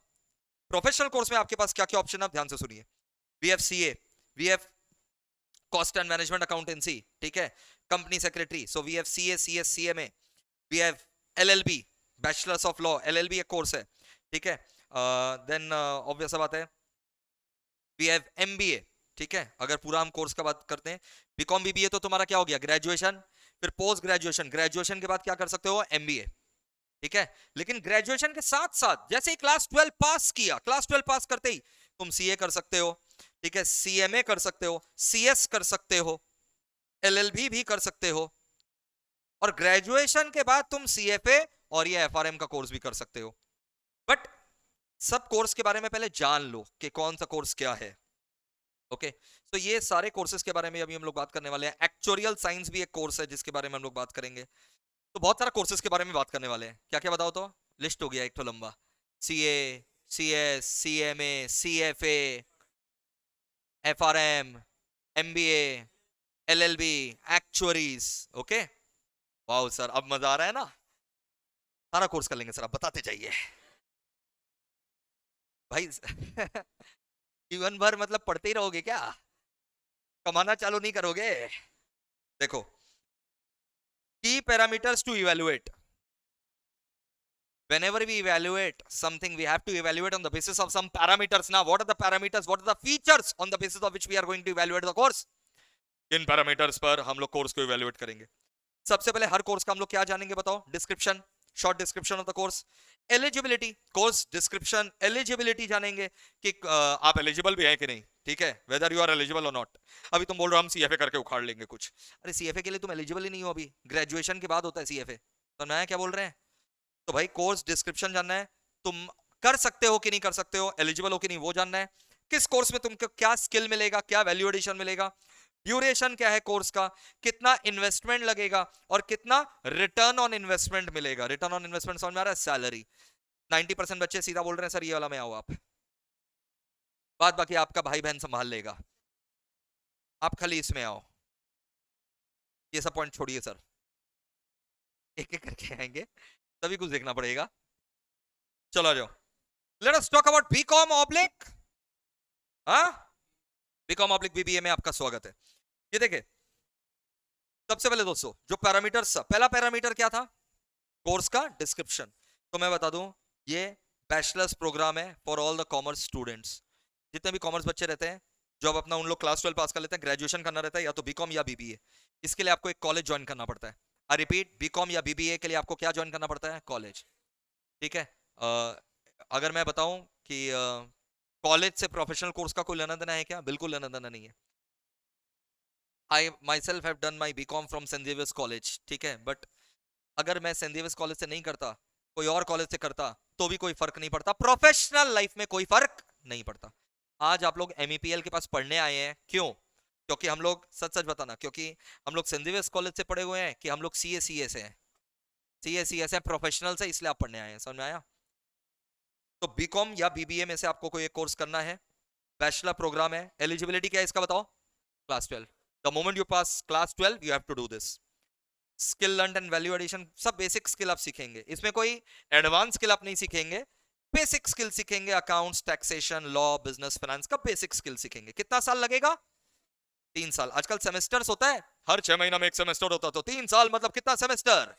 प्रोफेशनल कोर्स में आपके पास क्या क्या ऑप्शन है, आप ध्यान से सुनिए। We have CA, we have cost and management accountancy, ठीक है, company secretary, so we have CA, CS, CMA, we have LLB, bachelors of law, LLB एक कोर्स है, ठीक है। देन ऑब्वियस बात है, वी हैव एमबीए, ठीक है, अगर पूरा हम कोर्स का बात करते हैं। बीकॉम बीबीए तो तुम्हारा क्या हो गया, ग्रेजुएशन, फिर पोस्ट ग्रेजुएशन, ग्रेजुएशन के बाद क्या कर सकते हो, एमबीए, ठीक है। लेकिन ग्रेजुएशन के साथ साथ जैसे ही क्लास 12 पास किया, क्लास 12 पास करते ही तुम सीए कर सकते हो, ठीक है, सीएमए कर सकते हो, सीएस कर सकते हो, एलएलबी भी कर सकते हो, और ग्रेजुएशन के बाद तुम सीएफए और ये एफआरएम का कोर्स भी कर सकते हो। बट सब कोर्स के बारे में पहले जान लो कि कौन सा कोर्स क्या है, ओके। तो ये सारे कोर्सेज के बारे में अभी हम लोग बात करने वाले हैं। एक्चुअरियल साइंस भी एक कोर्स है जिसके बारे में हम लोग बात करेंगे। तो बहुत सारा कोर्सेज के बारे में बात करने वाले हैं। क्या क्या बताओ तो, लिस्ट हो गया एक तो लंबा, CA, CS, CMA, CFA, FRM, MBA, LLB, actuaries, okay. Wow sir, अब मजा आ रहा है ना, सारा कोर्स कर लेंगे सर, आप बताते जाइए भाई जीवन भर मतलब पढ़ते ही रहोगे क्या, कमाना चालू नहीं करोगे? देखो, key parameters to evaluate, whenever we evaluate something we have to evaluate on the basis of some parameters. Now what are the parameters, what are the features on the basis of which we are going to evaluate the course? किन parameters पर हम लोग course को evaluate करेंगे? सबसे पहले हर course का हम लोग क्या जानेंगे बताओ? Description, short description of the course, eligibility, course description, eligibility जानेंगे कि आप एलिजिबल भी हैं कि नहीं, ठीक है, वेदर यू आर एलिजिबल और नॉट। अभी तुम बोल रहे हो हम सीएफए करके उखाड़ लेंगे कुछ, अरे सीएफए के लिए तुम एलिजिबल ही नहीं हो, अभी ग्रेजुएशन के बाद होता है सीएफए, तो नया क्या बोल रहे हैं? तो भाई कोर्स डिस्क्रिप्शन जानना है, तुम कर सकते हो कि नहीं कर सकते हो, एलिजिबल हो कि नहीं वो जानना है, किस कोर्स में तुमको क्या स्किल मिलेगा, क्या वैल्यू एडिशन मिलेगा, ड्यूरेशन क्या है कोर्स का, कितना इन्वेस्टमेंट लगेगा और कितना रिटर्न ऑन इन्वेस्टमेंट मिलेगा। रिटर्न ऑन इन्वेस्टमेंट समझ में आ रहा है? सैलरी। 90% बच्चे सीधा बोल रहे हैं सर ये वाला में आओ आप, बाद बाकी आपका भाई बहन संभाल लेगा, आप खाली इसमें आओ। ये सब पॉइंट छोड़िए सर, एक एक करके आएंगे, तभी कुछ देखना पड़ेगा। चलो आ जाओ, let us talk about BCom oblique, हाँ, बीकॉम ऑब्लिक बीबीए में आपका स्वागत है। ये देखे, सबसे पहले दोस्तों जो पैरामीटर्स, पहला पैरामीटर क्या था? कोर्स का डिस्क्रिप्शन। तो मैं बता दूं ये बैचलर्स प्रोग्राम है for all the commerce students. जितने भी कॉमर्स बच्चे रहते हैं, जो अब अपना उन लोग क्लास 12 पास कर लेते हैं, ग्रेजुएशन करना रहता है या तो बीकॉम या बीबीए, इसके लिए आपको एक कॉलेज ज्वाइन करना पड़ता है। आई रिपीट, बीकॉम या बीबीए के लिए आपको क्या ज्वाइन करना पड़ता है? कॉलेज, ठीक है। अगर मैं बताऊं कि कॉलेज से प्रोफेशनल कोर्स का कोई लेना देना है क्या? बिल्कुल लेना देना नहीं है। I myself have done my BCom from Saint Xavier's College, ठीक है, बट अगर मैं सेंट जेवियर्स कॉलेज से नहीं करता, कोई और कॉलेज से करता, तो भी कोई फर्क नहीं पड़ता, प्रोफेशनल लाइफ में कोई फर्क नहीं पड़ता। आज आप लोग MEPL के पास पढ़ने आए हैं, क्यों? क्योंकि हम लोग, सच सच बताना, क्योंकि हम लोग सेंट जेवियर्स कॉलेज से पढ़े हुए हैं कि हम लोग CA से हैं? CA हैं, प्रोफेशनल से, इसलिए आप पढ़ने आए हैं। समझ में आया? तो बीकॉम या बीबीए में से आपको कोई एक कोर्स करना है, बैचलर प्रोग्राम है, एलिजिबिलिटी क्या है इसका बताओ? Class 12। The moment you pass class 12 you have to do this. Skill learn and value addition, सब बेसिक स्किल आप सीखेंगे, इसमें कोई एडवांस स्किल आप नहीं सीखेंगे, बेसिक स्किल सीखेंगे, accounts, taxation, law, business, finance का बेसिक स्किल सीखेंगे। कितना साल लगेगा? 3 साल। आजकल सेमेस्टर्स होता है, हर 6 महीना में एक सेमेस्टर होता, तो 3 साल मतलब कितना सेमेस्टर?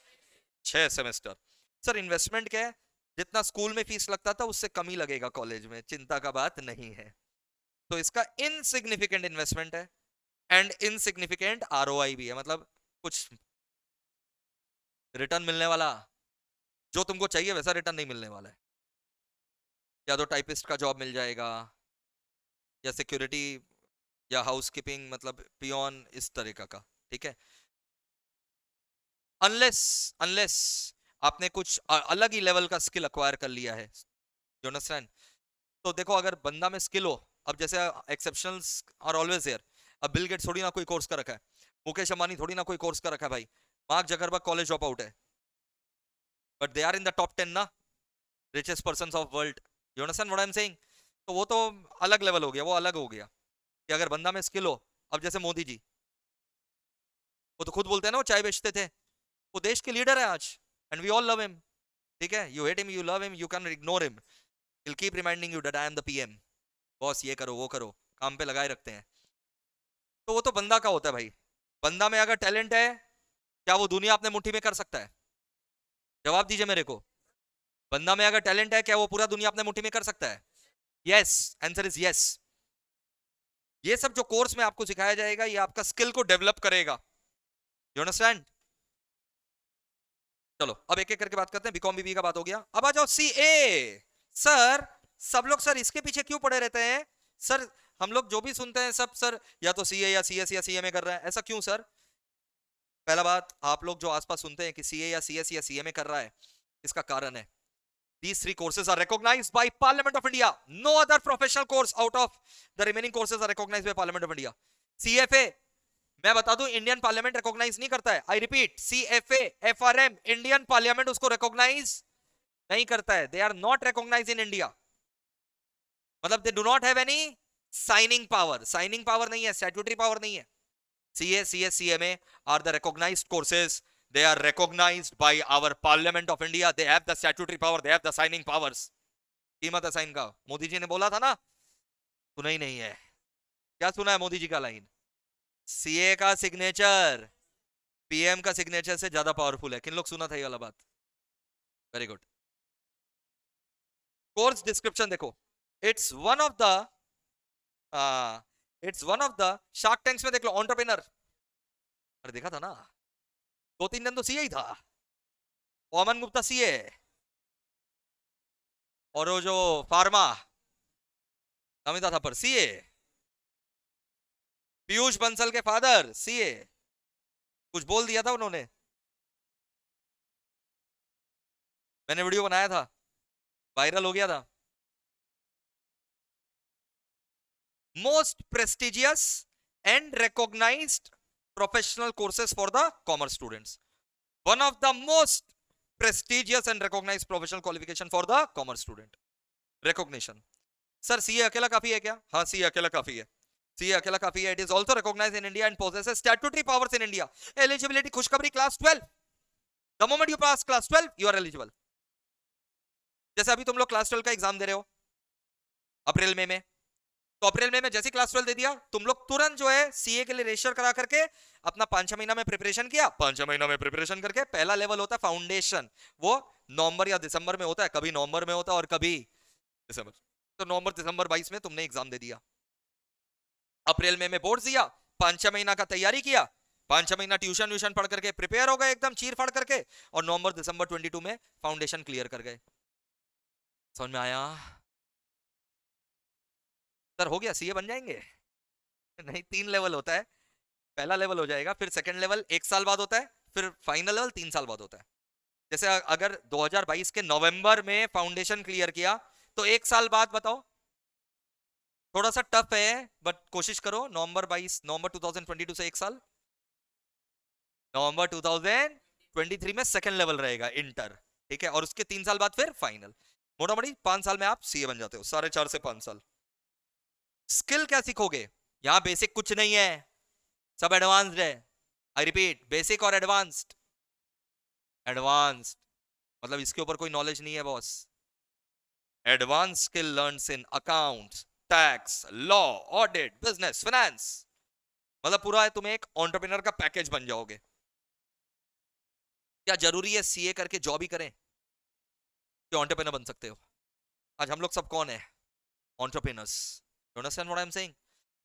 6 सेमेस्टर। सर इन्वेस्टमेंट क्या है? जितना स्कूल में फीस लगता था उससे कम ही लगेगा कॉलेज में, चिंता का बात नहीं है। तो इसका इनसिग्निफिकेंट इन्वेस्टमेंट है एंड इनसिग्निफिकेंट ROI भी है, मतलब कुछ रिटर्न मिलने वाला, जो तुमको चाहिए वैसा रिटर्न नहीं मिलने वाला है। या तो टाइपिस्ट का जॉब मिल जाएगा, या सिक्योरिटी, या हाउसकीपिंग, मतलब पियोन, इस तरीका का, ठीक है। अनलेस आपने कुछ अलग ही लेवल का स्किल अक्वायर कर लिया है, यू अंडरस्टैंड? तो देखो अगर बंदा में स्किल हो, अब जैसे एक्सेप्शनल्स आर ऑलवेज देयर, अब बिल गेट्स थोड़ी ना कोई कोर्स का रखा है, मुकेश अंबानी थोड़ी ना कोई कोर्स का रखा है भाई, Mark Zuckerberg college drop out है, but they are in the top 10 ना, richest persons of world, you understand what I am saying? तो वो तो अलग लेवल हो गया, वो अलग हो गया कि अगर बंदा में स्किल हो। अब जैसे मोदी जी, वो तो खुद बोलते हैं ना, वो चाय बेचते थे, वो देश के लीडर है आज, and we all love him, ठीक है, you hate him, you love him, you can ignore him, he'll keep reminding you that I am the PM, boss ये करो वो करो, काम पे लगाए रखते हैं। तो वो तो बंदा का होता है भाई, बंदा में अगर टैलेंट है, क्या वो दुनिया अपने मुट्ठी में कर सकता है? जवाब दीजिए मेरे को, बंदा में अगर टैलेंट है, क्या वो पूरा दुनिया अपने मुट्ठी में कर सकता है? Yes, answer is yes. ये सब जो कोर्स में आपको सिखाया जाएगा, ये आपका स्किल को डेवलप करेगा, यू अंडरस्टैंड? चलो अब एक एक करके बात करते हैं। बीकॉम बीबी का बात हो गया, अब आ जाओ CA। सर सब लोग सर इसके पीछे क्यों पड़े रहते हैं? सर हम लोग जो भी सुनते हैं सब सर या तो CA या CS या CMA कर रहा है, ऐसा क्यों सर? पहला बात, आप लोग जो आसपास सुनते हैं कि CA या CS या CMA कर रहा है, इसका कारण है these 3 courses are recognized by Parliament of India. No other professional course out of the remaining courses are recognized by Parliament of India. CFA मैं बता दूं इंडियन पार्लियामेंट रिकॉग्नाइज नहीं करता है। I repeat, CFA FRM Indian parliament उसको recognise नहीं करता है, they are not recognise in India, मतलब they do not have any signing power, signing power नहीं है, स्टैट्यूटरी पावर नहीं है। CA CS CMA are the recognized courses, they are recognized by our Parliament of India, they have the statutory power, they have the signing powers। कीमत है sign का, मोदी जी ने बोला था ना, सुना ही नहीं है, क्या सुना है मोदी जी का लाइन? CA का सिग्नेचर PM का सिग्नेचर से ज्यादा पावरफुल है। किन लोग सुना था ये वाला बात? Very good. कोर्स डिस्क्रिप्शन देखो, it's one of the shark tanks में देख लो, एंटरप्रेन्योर, अरे देखा था ना, 2-3 दिन तो सीए ही था, ओमन गुप्ता सीए, और वो जो फार्मा अमिता थापर सीए, पीयूष बंसल के फादर सीए, कुछ बोल दिया था उन्होंने, मैंने वीडियो बनाया था, वायरल हो गया था। Most prestigious and recognized professional courses for the commerce students, one of the most prestigious and recognized professional qualification for the commerce student, recognition. Sir CA अकेला काफी है क्या? हाँ, सीए अकेला काफी है, सीए अकेला काफी है। It is also recognized in India and possesses statutory powers in India. Eligibility खुशखबरी class 12, the moment you pass class 12 you are eligible. जैसे अभी तुम लोग क्लास 12 का एग्जाम दे रहे हो अप्रैल में, तो अप्रैल में जैसे क्लास 12 दे दिया, तुम लोग तुरंत जो है सीए के लिए रजिस्टर करा करके अपना 5-6 महीना में प्रिपरेशन किया, 5-6 महीना में प्रिपरेशन करके पहला लेवल होता है फाउंडेशन, वो नवंबर या दिसंबर में होता है, कभी नवंबर में होता है और कभी दिसंबर, तो नवंबर दिसंबर 22 में तुमने एग्जाम दे दिया, अप्रैल में बोर्ड दिया, 5-6 महीना का तैयारी किया, 5-6 महीना ट्यूशन व्यूशन पढ़ करके प्रिपेयर हो गए एकदम चीर फाड़ करके, और नवंबर दिसंबर 22 में फाउंडेशन क्लियर कर गए। समझ में आया? सर हो गया सीए बन जाएंगे? नहीं, 3 लेवल होता है, पहला लेवल हो जाएगा, फिर सेकंड लेवल 1 साल बाद होता है, फिर फाइनल लेवल 3 साल बाद होता है। जैसे अगर 2022 के नवंबर में फाउंडेशन क्लियर किया तो 1 साल बाद बताओ, थोड़ा सा टफ है बट कोशिश करो, नवंबर 2022 से 1 साल, नवंबर 2023 में सेकंड लेवल रहेगा इंटर, ठीक है, और उसके 3 साल बाद फिर फाइनल, मोटा मोटी 5 साल में आप सीए बन जाते हो, 4.5 से 5 साल। स्किल क्या सीखोगे? यहां बेसिक कुछ नहीं है, सब एडवांस्ड है। आई रिपीट, बेसिक और एडवांस्ड, एडवांस्ड मतलब इसके ऊपर कोई नॉलेज नहीं है boss. Advance skill learns in accounts, tax, law, audit, business, finance, मतलब पूरा है, तुम एक एंटरप्रेन्योर का पैकेज बन जाओगे। क्या जरूरी है सीए करके जॉब ही करें कि एंटरप्रेन्योर बन सकते हो? आज हम लोग सब कौन है? Entrepreneurs. You understand what I am saying?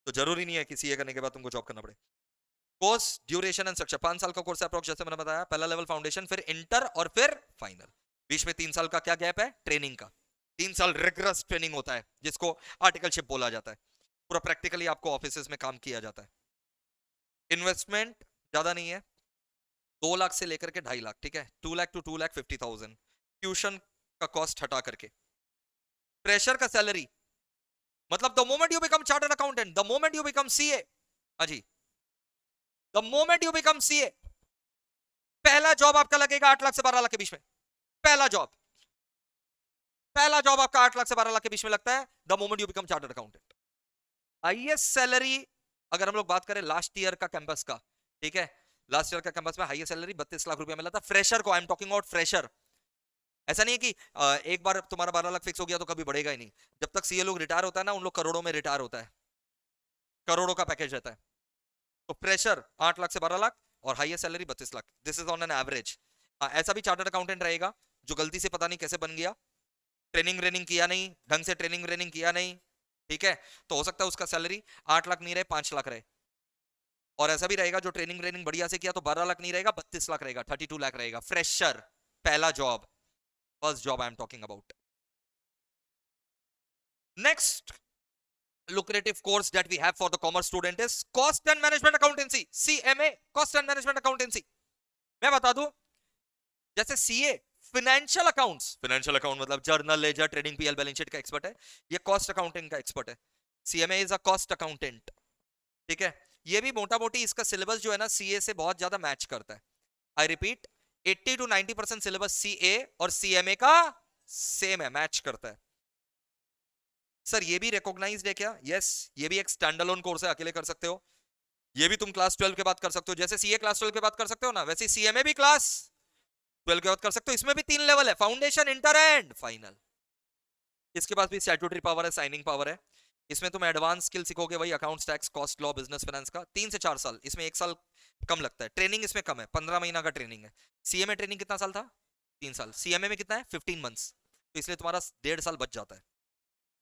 तो जरूरी नहीं है कि सीए करने के बाद तुमको जॉब करना पड़े। कोर्स ड्यूरेशन एंड स्ट्रक्चर, 5 साल का कोर्स है अप्रोक्स, जैसे मैंने बताया, पहला लेवल फाउंडेशन, फिर इंटर और फिर फाइनल। बीच में 3 साल का क्या गैप है? ट्रेनिंग का। 3 साल रिगरस ट्रेनिंग होता है जिसको आर्टिकलशिप बोला जाता है, पूरा प्रैक्टिकली आपको ऑफिस में काम किया जाता है। इन्वेस्टमेंट ज्यादा नहीं है, 2 लाख से लेकर के 2.5 लाख, ठीक है, 2 लाख टू 2,50,000 ट्यूशन का कॉस्ट हटा करके। प्रेशर का सैलरी मतलब the moment you become chartered accountant, the moment you become CA, हाँ जी, the moment you become CA, पहला जॉब आपका लगेगा 8 लाख से 12 लाख के बीच में, पहला जॉब आपका 8 लाख से 12 लाख के बीच में लगता है the moment you become chartered accountant. Highest salary अगर हम लोग बात करें लास्ट ईयर का कैंपस का, ठीक है, लास्ट ईयर का कैंपस में हाईएस्ट सैलरी 32 लाख रुपया मिला था फ्रेशर को। I am talking about fresher. ऐसा नहीं है कि एक बार तुम्हारा 12 लाख फिक्स हो गया तो कभी बढ़ेगा ही नहीं। जब तक सीए लोग रिटायर होता है ना, उन लोग करोड़ों में रिटायर होता है, करोड़ों का पैकेज रहता है। तो फ्रेशर 8 लाख से 12 लाख और highest salary 32 lakh, this is on an average. ऐसा भी चार्टर्ड अकाउंटेंट रहेगा जो गलती से पता नहीं कैसे बन गया, ट्रेनिंग किया नहीं ढंग से, ट्रेनिंग किया नहीं, ठीक है, तो हो सकता है उसका सैलरी 8 लाख नहीं रहे, 5 लाख रहे। और ऐसा भी रहेगा जो ट्रेनिंग बढ़िया से किया तो 12 लाख नहीं रहेगा, 32 लाख रहेगा, 32 लाख रहेगा। फ्रेशर, पहला job, first job I am talking about. Next lucrative course that we have for the commerce student is cost and management accountancy, CMA, cost and management accountancy। मैं बता दूं, जैसे CA फाइनेंशियल अकाउंट मतलब journal, ledger, trading, PL, balance sheet का expert है, ये cost accounting का expert है। CMA is a cost accountant, ठीक है। ये भी मोटा मोटी इसका सिलेबस जो है ना CA से बहुत ज्यादा मैच करता है। I repeat, 80 to 90% syllabus CA और CMA का सेम है, मैच करता है। सर ये भी रिकॉग्नाइज्ड है क्या? यस, ये भी एक स्टैंड अलोन कोर्स है, अकेले कर सकते हो। ये भी तुम क्लास 12 के बाद कर सकते हो, जैसे सीए क्लास 12 के बाद कर सकते हो ना, वैसे सीएमए भी क्लास 12 के बाद कर सकते हो। इसमें भी 3 लेवल है, फाउंडेशन, इंटर एंड फाइनल। इसके पास भी स्टैट्यूटरी पावर है, साइनिंग पावर है। इसमें तुम एडवांस स्किल सीखोगे, वही accounts, tax, cost, law, business, finance का 3 से 4 साल। इसमें 1 साल कम लगता है, ट्रेनिंग इसमें कम है, 15 महीना का ट्रेनिंग है। सीए में ट्रेनिंग कितना साल था? 3 साल। सीएमए में कितना है? 15 मंथ्स, तो इसलिए तुम्हारा 1.5 साल बच जाता है।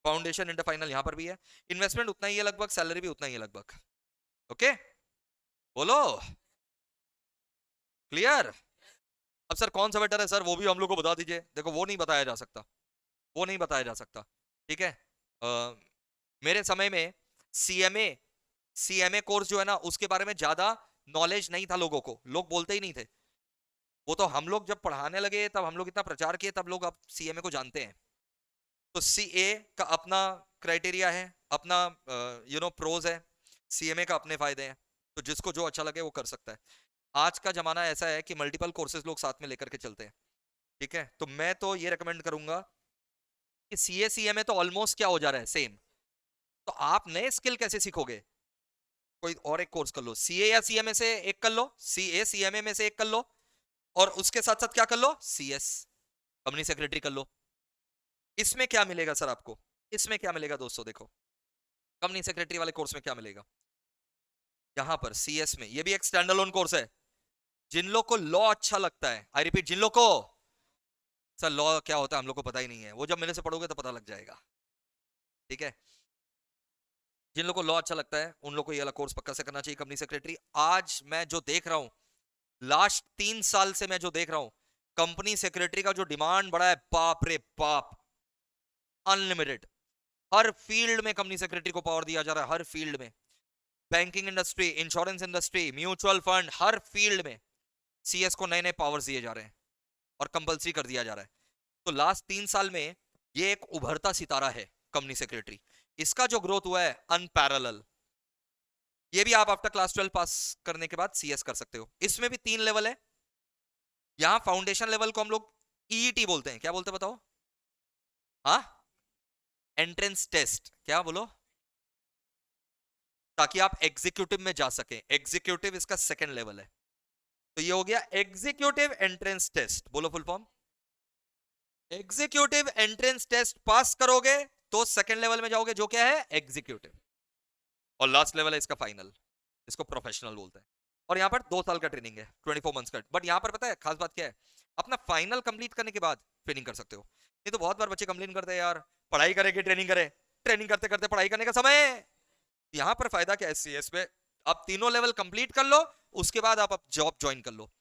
फाउंडेशन, इंटर, फाइनल यहाँ पर भी है। इन्वेस्टमेंट उतना ही है लगभग, सैलरी भी उतना ही है लगभग। ओके, बोलो। क्लियर? अब सर कौन सा बेटर है सर, वो भी हम लोग को बता दीजिए। देखो वो नहीं बताया जा सकता, वो नहीं बताया जा सकता, ठीक है। मेरे समय में सीएमए कोर्स जो है ना, उसके बारे में ज्यादा नॉलेज नहीं था लोगों को, लोग बोलते ही नहीं थे। वो तो हम लोग जब पढ़ाने लगे तब हम लोग इतना प्रचार किए, तब लोग अब सीएमए को जानते हैं। तो सीए का अपना क्राइटेरिया है, अपना प्रोज है, सीएमए का अपने फायदे हैं। तो जिसको जो अच्छा लगे वो कर सकता है। आज का जमाना ऐसा है कि मल्टीपल कोर्सेज लोग साथ में लेकर के चलते हैं, ठीक है। तो मैं तो ये रेकमेंड करूंगा कि सीए सीएमए तो ऑलमोस्ट क्या हो जा रहा है, सेम। तो आप नए स्किल कैसे सीखोगे? कोई और एक कोर्स कर लो, सीए या सीएमए से एक कर लो, सीए सीएमए में से एक कर लो, और उसके साथ साथ क्या कर लो, सीएस कंपनी सेक्रेटरी कर लो। इसमें क्या मिलेगा सर आपको? इसमें क्या मिलेगा दोस्तों? देखो कंपनी सेक्रेटरी वाले कोर्स में क्या मिलेगा, यहां पर सीएस में, ये भी एक स्टैंड अलोन कोर्स है। जिन लोग को लॉ अच्छा लगता है, आई रिपीट, जिन लोग को, सर लॉ क्या होता है हम लोग को पता ही नहीं है, वो जब मेरे से पढ़ोगे तो पता लग जाएगा, ठीक है। जिन लोग को लॉ अच्छा लगता है उन लोग को ये वाला कोर्स पक्का से करना चाहिए, कंपनी सेक्रेटरी। आज मैं जो देख रहा हूं, लास्ट 3 साल से मैं जो देख रहा हूं, कंपनी सेक्रेटरी का जो डिमांड बढ़ा है, बाप रे बाप, अनलिमिटेड। हर फील्ड में कंपनी सेक्रेटरी को पावर दिया जा रहा है, हर फील्ड में, banking industry, insurance industry, mutual fund, हर फील्ड में सीएस को नए नए पावर्स दिए जा रहे हैं और कंपलसरी कर दिया जा रहा है। तो लास्ट 3 साल में ये एक उभरता सितारा है कंपनी सेक्रेटरी। इसका जो ग्रोथ हुआ है अनपैरेलल। ये भी आप आफ्टर क्लास 12 पास करने के बाद सीएस कर सकते हो। इसमें भी 3 लेवल है। यहां फाउंडेशन लेवल को हम लोग ईईटी बोलते हैं, क्या बोलते हैं बताओ? हाँ, एंट्रेंस टेस्ट, क्या बोलो, ताकि आप एग्जीक्यूटिव में जा सके। एग्जीक्यूटिव इसका सेकंड लेवल है। तो ये हो गया एग्जीक्यूटिव एंट्रेंस टेस्ट, बोलो full form. Executive entrance test pass करोगे तो सेकंड लेवल में जाओगे, जो क्या है, एग्जीक्यूटिव। और लास्ट लेवल है इसका फाइनल, इसको प्रोफेशनल बोलते हैं। और यहाँ पर 2 साल का ट्रेनिंग है, 24 मंथ्स का। बट यहाँ पर पता है खास बात क्या है, अपना फाइनल कंप्लीट करने के बाद ट्रेनिंग कर सकते हो। नहीं तो बहुत बार बच्चे कंप्लेन करते हैं, यार पढ़ाई करेंगे ट्रेनिंग करे, ट्रेनिंग करते करते पढ़ाई करने का समय। यहाँ पर फायदा क्या है, सीएस में आप तीनों लेवल कंप्लीट कर लो, उसके बाद आप जॉब ज्वाइन कर लो,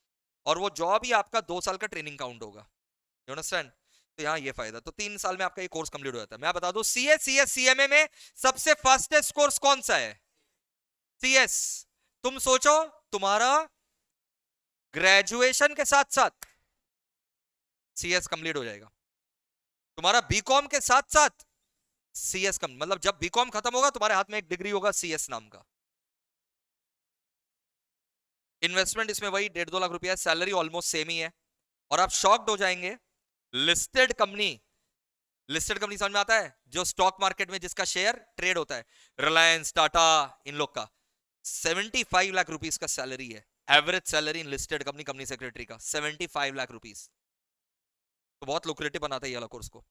और वो जॉब ही आपका 2 साल का ट्रेनिंग काउंट होगा। You understand? तो यहाँ ये फायदा, तो 3 साल में आपका ये कोर्स कंप्लीट हो जाता है। मैं बता दूं, सीएस सीएस सीएमए में सबसे फास्टेस्ट कोर्स कौन सा है? सीएस। तुम सोचो, तुम्हारा ग्रेजुएशन के साथ साथ सीएस कंप्लीट हो जाएगा, तुम्हारा बीकॉम के साथ साथ सीएस कम, मतलब जब बीकॉम खत्म होगा तुम्हारे हाथ में एक डिग्री होगा सीएस नाम का। इन्वेस्टमेंट इसमें वही 1.5-2 लाख रुपया है, सैलरी ऑलमोस्ट सेम ही है। और आप शॉक्ड हो जाएंगे, लिस्टेड कंपनी समझ में आता है, जो स्टॉक मार्केट में जिसका शेयर ट्रेड होता है, रिलायंस, टाटा, इन लोग का 75 लाख रुपीस का सैलरी है। Average salary in listed company secretary का 75 लाख रुपीस। तो बहुत लुक्रेटिव बनाता है ये वाला कोर्स को।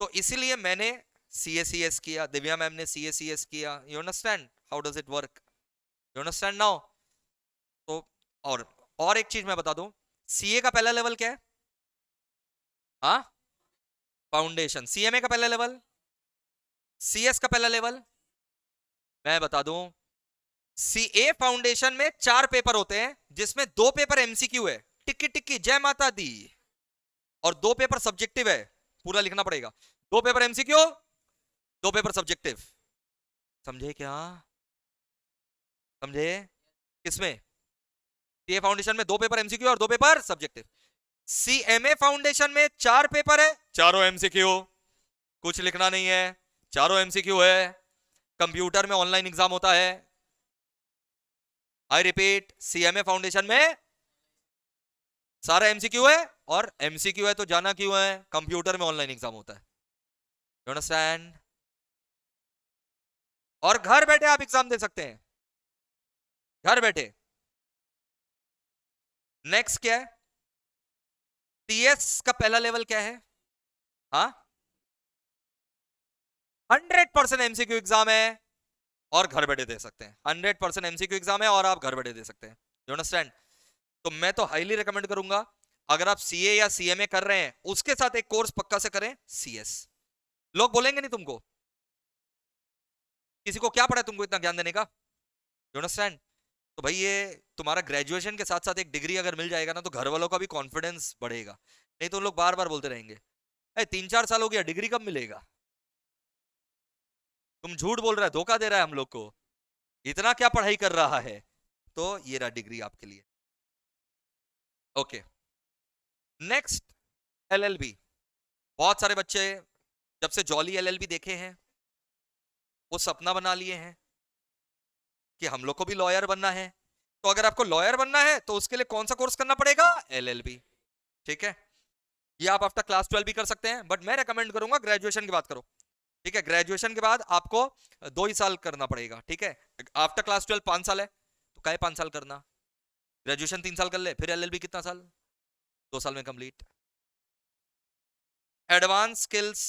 तो इसीलिए मैंने सीएसीएस किया, दिव्या मैम ने सीएसीएस किया। You understand how does it work? You understand now? तो और एक चीज मैं बता दूं, सीए का पहला लेवल क्या है? हाँ, फाउंडेशन। सीएमए का पहला लेवल, सीएस का पहला लेवल मैं बता दूं, सीए फाउंडेशन में 4 पेपर होते हैं, जिसमें 2 पेपर एमसीक्यू है, टिक्की टिक्की जय माता दी, और 2 पेपर सब्जेक्टिव है, पूरा लिखना पड़ेगा। 2 पेपर एमसीक्यू, 2 पेपर सब्जेक्टिव। समझे क्या? समझे? किसमें? सीए फाउंडेशन में 2 पेपर एमसीक्यू और 2 पेपर सब्जेक्टिव। सीएमए फाउंडेशन में 4 पेपर है, चारों एमसीक्यू, कुछ लिखना नहीं है, चारों एमसीक्यू है। कंप्यूटर में ऑनलाइन एग्जाम होता है। आई रिपीट, सीएमए फाउंडेशन में सारा एमसीक्यू है, और एमसीक्यू है तो जाना क्यों है, कंप्यूटर में ऑनलाइन एग्जाम होता है। You understand? और घर बैठे आप एग्जाम दे सकते हैं, घर बैठे। नेक्स्ट क्या है? सीएस का पहला लेवल क्या है? हाँ, 100% एमसीक्यू एग्जाम है और घर बैठे दे सकते हैं। 100% एमसीक्यू एग्जाम है और आप घर बैठे दे सकते हैं। You understand? तो मैं तो हाईली रिकमेंड करूंगा, अगर आप सीए या सीएमए कर रहे हैं, उसके साथ एक कोर्स पक्का से करें, सीएस। लोग बोलेंगे नहीं तुमको, किसी को क्या पड़ा है तुमको इतना ज्ञान देने का? You understand? तो भाई ये तुम्हारा ग्रेजुएशन के साथ साथ एक डिग्री अगर मिल जाएगा ना तो घर वालों का भी कॉन्फिडेंस बढ़ेगा, नहीं तो उन लोग बार बार बोलते रहेंगे, अरे 3-4 साल हो गया, डिग्री कब मिलेगा, तुम झूठ बोल रहा है, धोखा दे रहा है हम लोग को, इतना क्या पढ़ाई कर रहा है। तो ये रहा डिग्री आपके लिए। Okay, next LLB. बहुत सारे बच्चे जब से जॉली एलएलबी देखे हैं वो सपना बना लिए हैं कि हम लोग को भी लॉयर बनना है। तो अगर आपको लॉयर बनना है तो उसके लिए कौन सा कोर्स करना पड़ेगा, एलएलबी। ठीक है, ये आप आफ्टर क्लास 12 भी कर सकते हैं, बट मैं रेकमेंड करूंगा ग्रेजुएशन की बात करो। ठीक है, ग्रेजुएशन के बाद आपको 2 ही साल करना पड़ेगा। ठीक है, आफ्टर क्लास 12 5 साल है, तो काहे 5 साल करना, ग्रेजुएशन 3 साल कर ले, फिर एलएलबी कितना साल, 2 साल में complete. Advance skills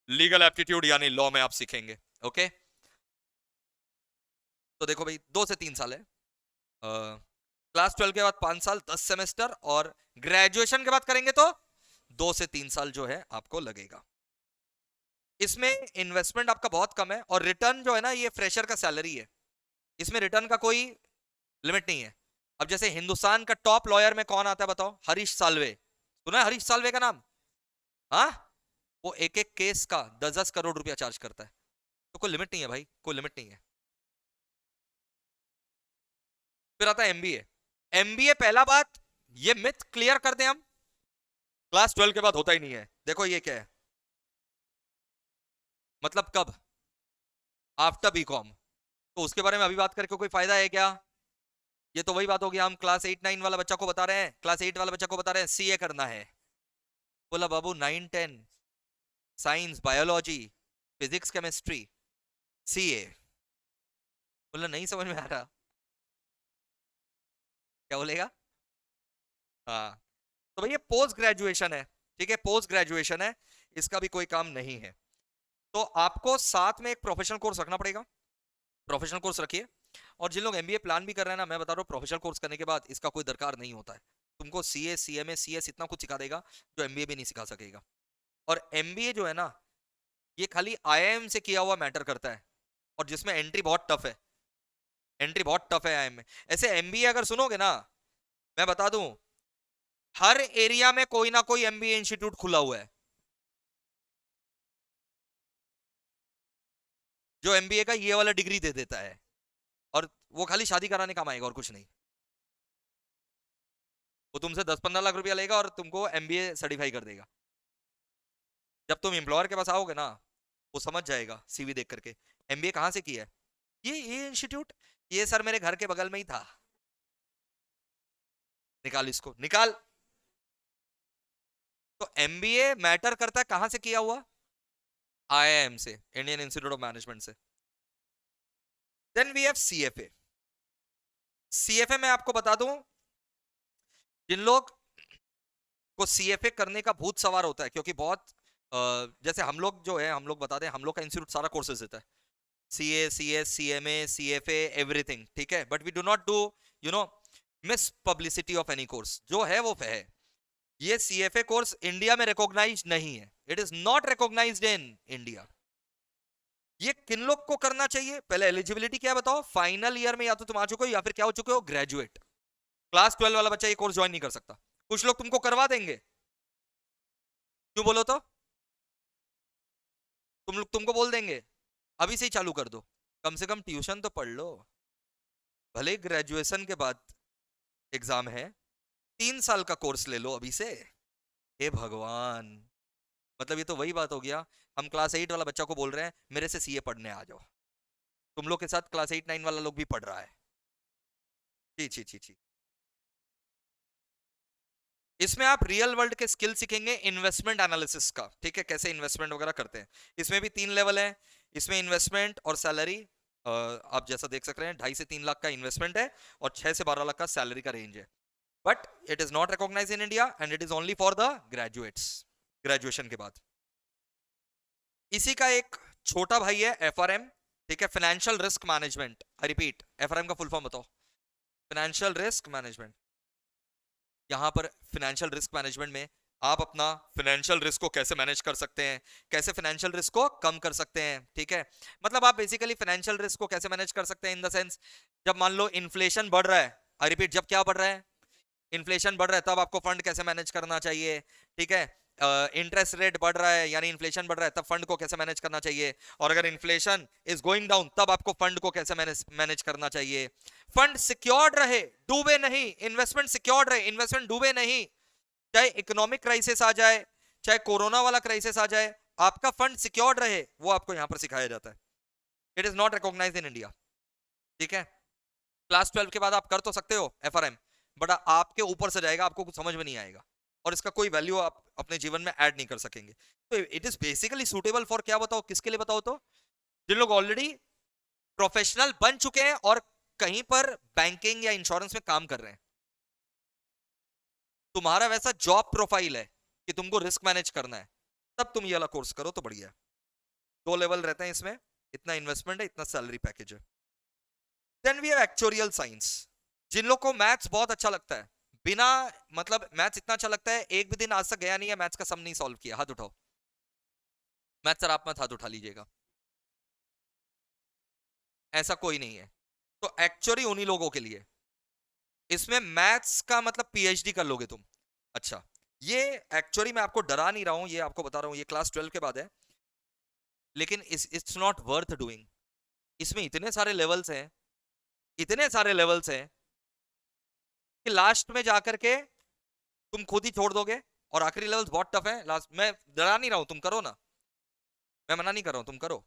legal aptitude यानी लॉ में आप सीखेंगे। ओके, तो देखो भाई 2 से 3 साल है, क्लास 12 के बाद 5 साल 10 सेमेस्टर, और ग्रेजुएशन के बाद करेंगे तो 2 से 3 साल जो है आपको लगेगा। इसमें इन्वेस्टमेंट आपका बहुत कम है, और रिटर्न जो है ना ये फ्रेशर का सैलरी है, इसमें रिटर्न का कोई लिमिट नहीं है। अब जैसे हिंदुस्तान का टॉप लॉयर में कौन आता है बताओ, हरीश साल्वे, सुना है हरीश साल्वे का नाम? हाँ, वो एक एक केस का 10-10 करोड़ रुपया चार्ज करता है, तो कोई लिमिट नहीं है भाई, कोई लिमिट नहीं है। फिर आता है एमबीए। एमबीए, पहला बात ये मिथ क्लियर कर दें हम, क्लास 12 के बाद होता ही नहीं है। देखो ये क्या है, मतलब कब, आफ्टर बीकॉम, तो उसके बारे में अभी बात करके कोई फायदा है क्या? ये तो वही बात हो गया, हम क्लास 8-9 वाला बच्चा को बता रहे हैं, क्लास 8 वाला बच्चा को बता रहे हैं सीए करना है, बोला बाबू 9-10 science biology physics chemistry CA, बोला नहीं समझ में आ रहा, क्या बोलेगा? हाँ, तो भैया पोस्ट ग्रेजुएशन है। ठीक है, पोस्ट ग्रेजुएशन है, इसका भी कोई काम नहीं है। तो आपको साथ में एक प्रोफेशनल कोर्स रखना पड़ेगा, प्रोफेशनल कोर्स रखिए। और जिन लोग एमबीए प्लान भी कर रहे हैं ना, मैं बता रहा हूँ प्रोफेशनल कोर्स करने के बाद इसका कोई दरकार नहीं होता है, तुमको सीए सीएमए सीएस इतना कुछ सिखा देगा जो एमबीए भी नहीं सिखा सकेगा। और एमबीए जो है ना ये खाली आईआईएम से किया हुआ मैटर करता है, और जिसमें एंट्री बहुत टफ है, एंट्री बहुत टफ है आईआईएम में। ऐसे एमबीए अगर सुनोगे ना, मैं बता दूं हर एरिया में कोई ना कोई एमबीए इंस्टीट्यूट खुला हुआ है जो एमबीए का ये वाला डिग्री दे देता है, और वो खाली शादी कराने काम आएगा और कुछ नहीं। वो तुमसे 10-15 लाख रुपया लेगा और तुमको एमबीए सर्टिफाई कर देगा। जब तुम एम्प्लॉयर के पास आओगे ना, वो समझ जाएगा सीवी देख करके एमबीए कहाँ से किया है, ये इंस्टीट्यूट, ये सर मेरे घर के बगल में ही था, निकाल इसको निकाल। तो एमबीए मैटर करता है कहां से किया हुआ, आईआईएम से, इंडियन इंस्टीट्यूट ऑफ मैनेजमेंट से। Then we have CFA. CFA में आपको बता दूं, जिन लोग को सीएफए करने का भूत सवार होता है, क्योंकि बहुत जैसे हम लोग जो है, हम लोग बताते हैं हम लोग का इंस्टीट्यूट सारा कोर्सेज देता है, CA CS CMA CFA everything. ठीक है, but we do not do you know miss publicity of any course, जो है वो है। ये सीएफए कोर्स इंडिया में रिकॉग्नाइज नहीं है, it is not recognised in India. ये किन लोग को करना चाहिए, पहले एलिजिबिलिटी क्या है बताओ, फाइनल ईयर में या तो तुम आ चुके हो या फिर क्या हो चुके हो, ग्रेजुएट। क्लास 12 वाला बच्चा ये कोर्स ज्वाइन नहीं कर सकता। कुछ लोग तुमको करवा देंगे, क्यों बोलो तो, तुमको बोल देंगे अभी से ही चालू कर दो, कम से कम ट्यूशन तो पढ़ लो, भले ग्रेजुएशन के बाद एग्जाम है, 3 साल का कोर्स ले लो अभी से। हे भगवान, मतलब ये तो वही बात हो गया, हम क्लास 8 वाला बच्चा को बोल रहे हैं मेरे से सीए पढ़ने आ जाओ, तुम लोग के साथ क्लास 8-9 वाला लोग भी पढ़ रहा है। छी छी छी छी। इसमें आप रियल वर्ल्ड के स्किल सीखेंगे, इन्वेस्टमेंट एनालिसिस का। ठीक है, कैसे इन्वेस्टमेंट वगैरह करते हैं। इसमें भी 3 लेवल है, इसमें इन्वेस्टमेंट और सैलरी, आप जैसा देख सक रहे हैं 2.5 से 3 लाख का इन्वेस्टमेंट है और 6 से 12 लाख का सैलरी का रेंज है, but it is not recognise in India and it is only for the graduates, graduation के बाद। इसी का एक छोटा भाई है एफआरएम। ठीक है, financial risk management. I repeat, FRM का फुल फॉर्म बताओ, फाइनेंशियल रिस्क मैनेजमेंट। यहां पर फाइनेंशियल रिस्क मैनेजमेंट में आप अपना फाइनेंशियल रिस्क को कैसे मैनेज कर सकते हैं, कैसे फाइनेंशियल रिस्क को कम कर सकते हैं। ठीक है, मतलब आप बेसिकली फाइनेंशियल रिस्क को कैसे मैनेज कर सकते हैं इन द सेंस जब मान लो इन्फ्लेशन बढ़ रहा है, आई रिपीट, जब क्या बढ़ रहा है, इन्फ्लेशन बढ़ रहा है, तब आपको फंड कैसे मैनेज करना चाहिए, ठीक है। इंटरेस्ट रेट बढ़ रहा है यानी इन्फ्लेशन बढ़ रहा है, तब फंड को कैसे मैनेज करना चाहिए, और अगर इन्फ्लेशन इज गोइंग डाउन तब आपको फंड को कैसे मैनेज करना चाहिए। फंड सिक्योर्ड रहे, डूबे नहीं, इन्वेस्टमेंट सिक्योर्ड रहे, इन्वेस्टमेंट डूबे नहीं, चाहे इकोनॉमिक क्राइसिस आ जाए, चाहे कोरोना वाला क्राइसिस आ जाए, आपका फंड सिक्योर्ड रहे, वो आपको यहां पर सिखाया जाता है। It is not recognised in India, ठीक है। क्लास 12 के बाद आप कर तो सकते हो एफआरएम, बट आपके ऊपर से जाएगा, आपको कुछ समझ में नहीं आएगा, और इसका कोई वैल्यू आप अपने जीवन में ऐड नहीं कर सकेंगे। तो it is basically suitable for, क्या बताओ, किसके लिए बताओ तो, जिन लोग ऑलरेडी प्रोफेशनल बन चुके हैं और कहीं पर बैंकिंग या इंश्योरेंस में काम कर रहे हैं, तुम्हारा वैसा जॉब प्रोफाइल है कि तुमको रिस्क मैनेज करना है, तब तुम ये वाला कोर्स करो तो बढ़िया है। 2 लेवल रहते हैं इसमें, इतना इन्वेस्टमेंट है, इतना सैलरी पैकेज है। Then we have actuarial science, जिन लोग को मैथ्स बहुत अच्छा लगता है, बिना मतलब मैथ्स इतना अच्छा लगता है, एक भी दिन आज तक गया नहीं है मैथ्स का सम नहीं सॉल्व किया, हाथ उठाओ। मैथ्स सर आप मत हाथ उठा लीजिएगा, ऐसा कोई नहीं है। तो एक्चुअली उन्हीं लोगों के लिए, इसमें मैथ्स का मतलब पीएचडी कर लोगे तुम। अच्छा, ये एक्चुअली मैं आपको डरा नहीं रहा हूं, ये आपको बता रहा हूं, ये क्लास 12 के बाद है, लेकिन इट्स नॉट वर्थ डूइंग। इसमें इतने सारे लेवल्स हैं, इतने सारे लेवल्स हैं कि लास्ट में जाकर के तुम खुद ही छोड़ दोगे, और आखिरी लेवल्स बहुत टफ है। लास्ट मैं डरा नहीं रहा हूं, तुम करो ना, मैं मना नहीं कर रहा हूं, तुम करो,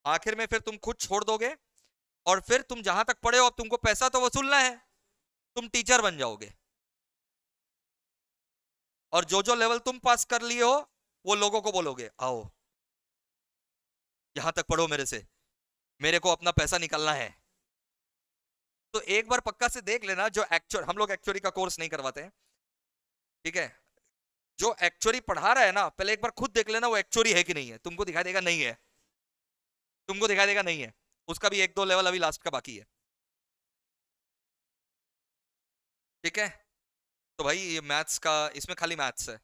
आखिर में फिर तुम खुद छोड़ दोगे, और फिर तुम जहां तक पढ़े हो, अब तुमको पैसा तो वसूलना है, तुम टीचर बन जाओगे, और जो जो लेवल तुम पास कर लिए हो वो लोगों को बोलोगे आओ यहां तक पढ़ो मेरे से, मेरे को अपना पैसा निकालना है। तो एक बार पक्का से देख लेना, जो एक्चुअल, हम लोग एक्चुअली का कोर्स नहीं करवाते हैं, ठीक है, जो एक्चुअली पढ़ा रहा है ना, पहले एक बार खुद देख लेना वो एक्चुअली है कि नहीं है, तुमको दिखाई देगा नहीं है, तुमको दिखाई देगा नहीं है, उसका भी 1-2 लेवल अभी लास्ट का बाकी है, ठीक है। तो भाई ये मैथ्स का, इसमें खाली मैथ्स है,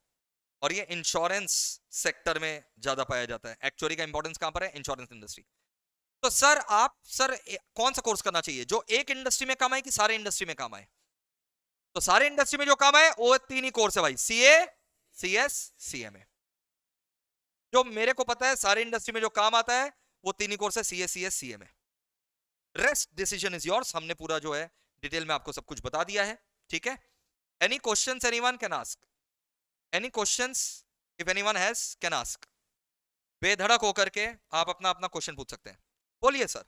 और ये इंश्योरेंस सेक्टर में ज्यादा पाया जाता है। एक्चुअली का इंपॉर्टेंस कहां पर है, इंश्योरेंस इंडस्ट्री। तो सर आप, सर कौन सा कोर्स करना चाहिए जो एक इंडस्ट्री में काम आए कि सारे इंडस्ट्री में काम आए? तो सारे इंडस्ट्री में जो काम आए वो 3 ही कोर्स है भाई, सीए, सीएस, सीएमए। जो मेरे को पता है सारे इंडस्ट्री में जो काम आता है वो 3 ही कोर्स है, CA, CS, CMA. Rest decision is yours, हमने पूरा जो है डिटेल में आपको सब कुछ बता दिया है, ठीक है। Any questions anyone can ask, any questions if anyone has can ask, बेधड़क होकर के आप अपना अपना क्वेश्चन पूछ सकते हैं, बोलिए सर।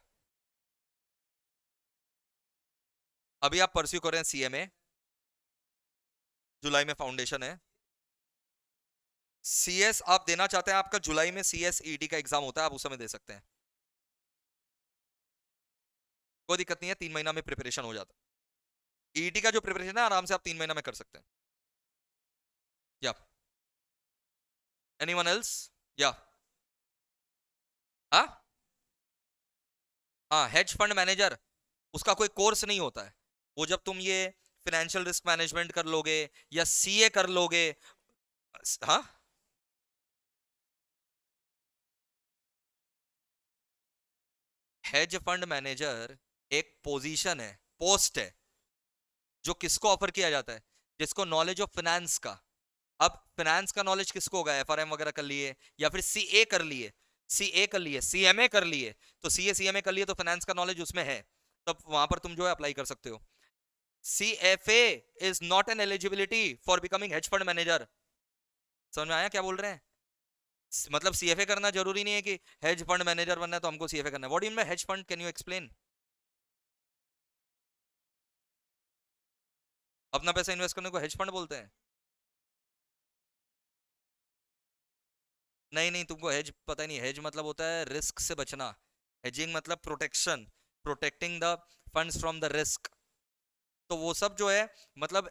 अभी आप परस्यू कर रहे हैं सीएमए, जुलाई में फाउंडेशन है। सीएस आप देना चाहते हैं, आपका जुलाई में सीएस ईडी का एग्जाम होता है, आप उस समय दे सकते हैं, कोई दिक्कत नहीं है, 3 महीना में प्रिपरेशन हो जाता है। ईडी का जो प्रिपरेशन है आराम से आप 3 महीना में कर सकते हैं। या एनीवन एल्स? या हाँ, हाँ, हेज फंड मैनेजर, उसका कोई कोर्स नहीं होता है, वो जब तुम ये फाइनेंशियल रिस्क मैनेजमेंट कर लोगे या सीए कर लोगे, हाँ, हेज फंड मैनेजर एक पोजीशन है, पोस्ट है, जो किसको ऑफर किया जाता है, जिसको नॉलेज ऑफ फाइनेंस का, अब फाइनेंस का नॉलेज किसको होगा, एफआरएम वगैरह कर लिए, या फिर सीए कर लिए, सीए कर लिए, सीएमए कर लिए, तो सीए सीएमए कर लिए तो फाइनेंस का नॉलेज उसमें है, तब वहां पर तुम जो है अप्लाई कर सकते हो। CFA is not an eligibility for becoming hedge fund manager. समझ में आया क्या बोल रहे हैं? मतलब CFA करना जरूरी नहीं है कि हेज फंड मैनेजर बनना है तो हमको CFA करना है। What do you mean by hedge fund, can you explain? अपना पैसा इन्वेस्ट करने को हेज फंड बोलते हैं? नहीं नहीं, तुमको हेज पता ही नहीं, हेज मतलब होता है रिस्क से बचना, हेजिंग मतलब protection, protecting the funds from the risk. तो वो सब जो है मतलब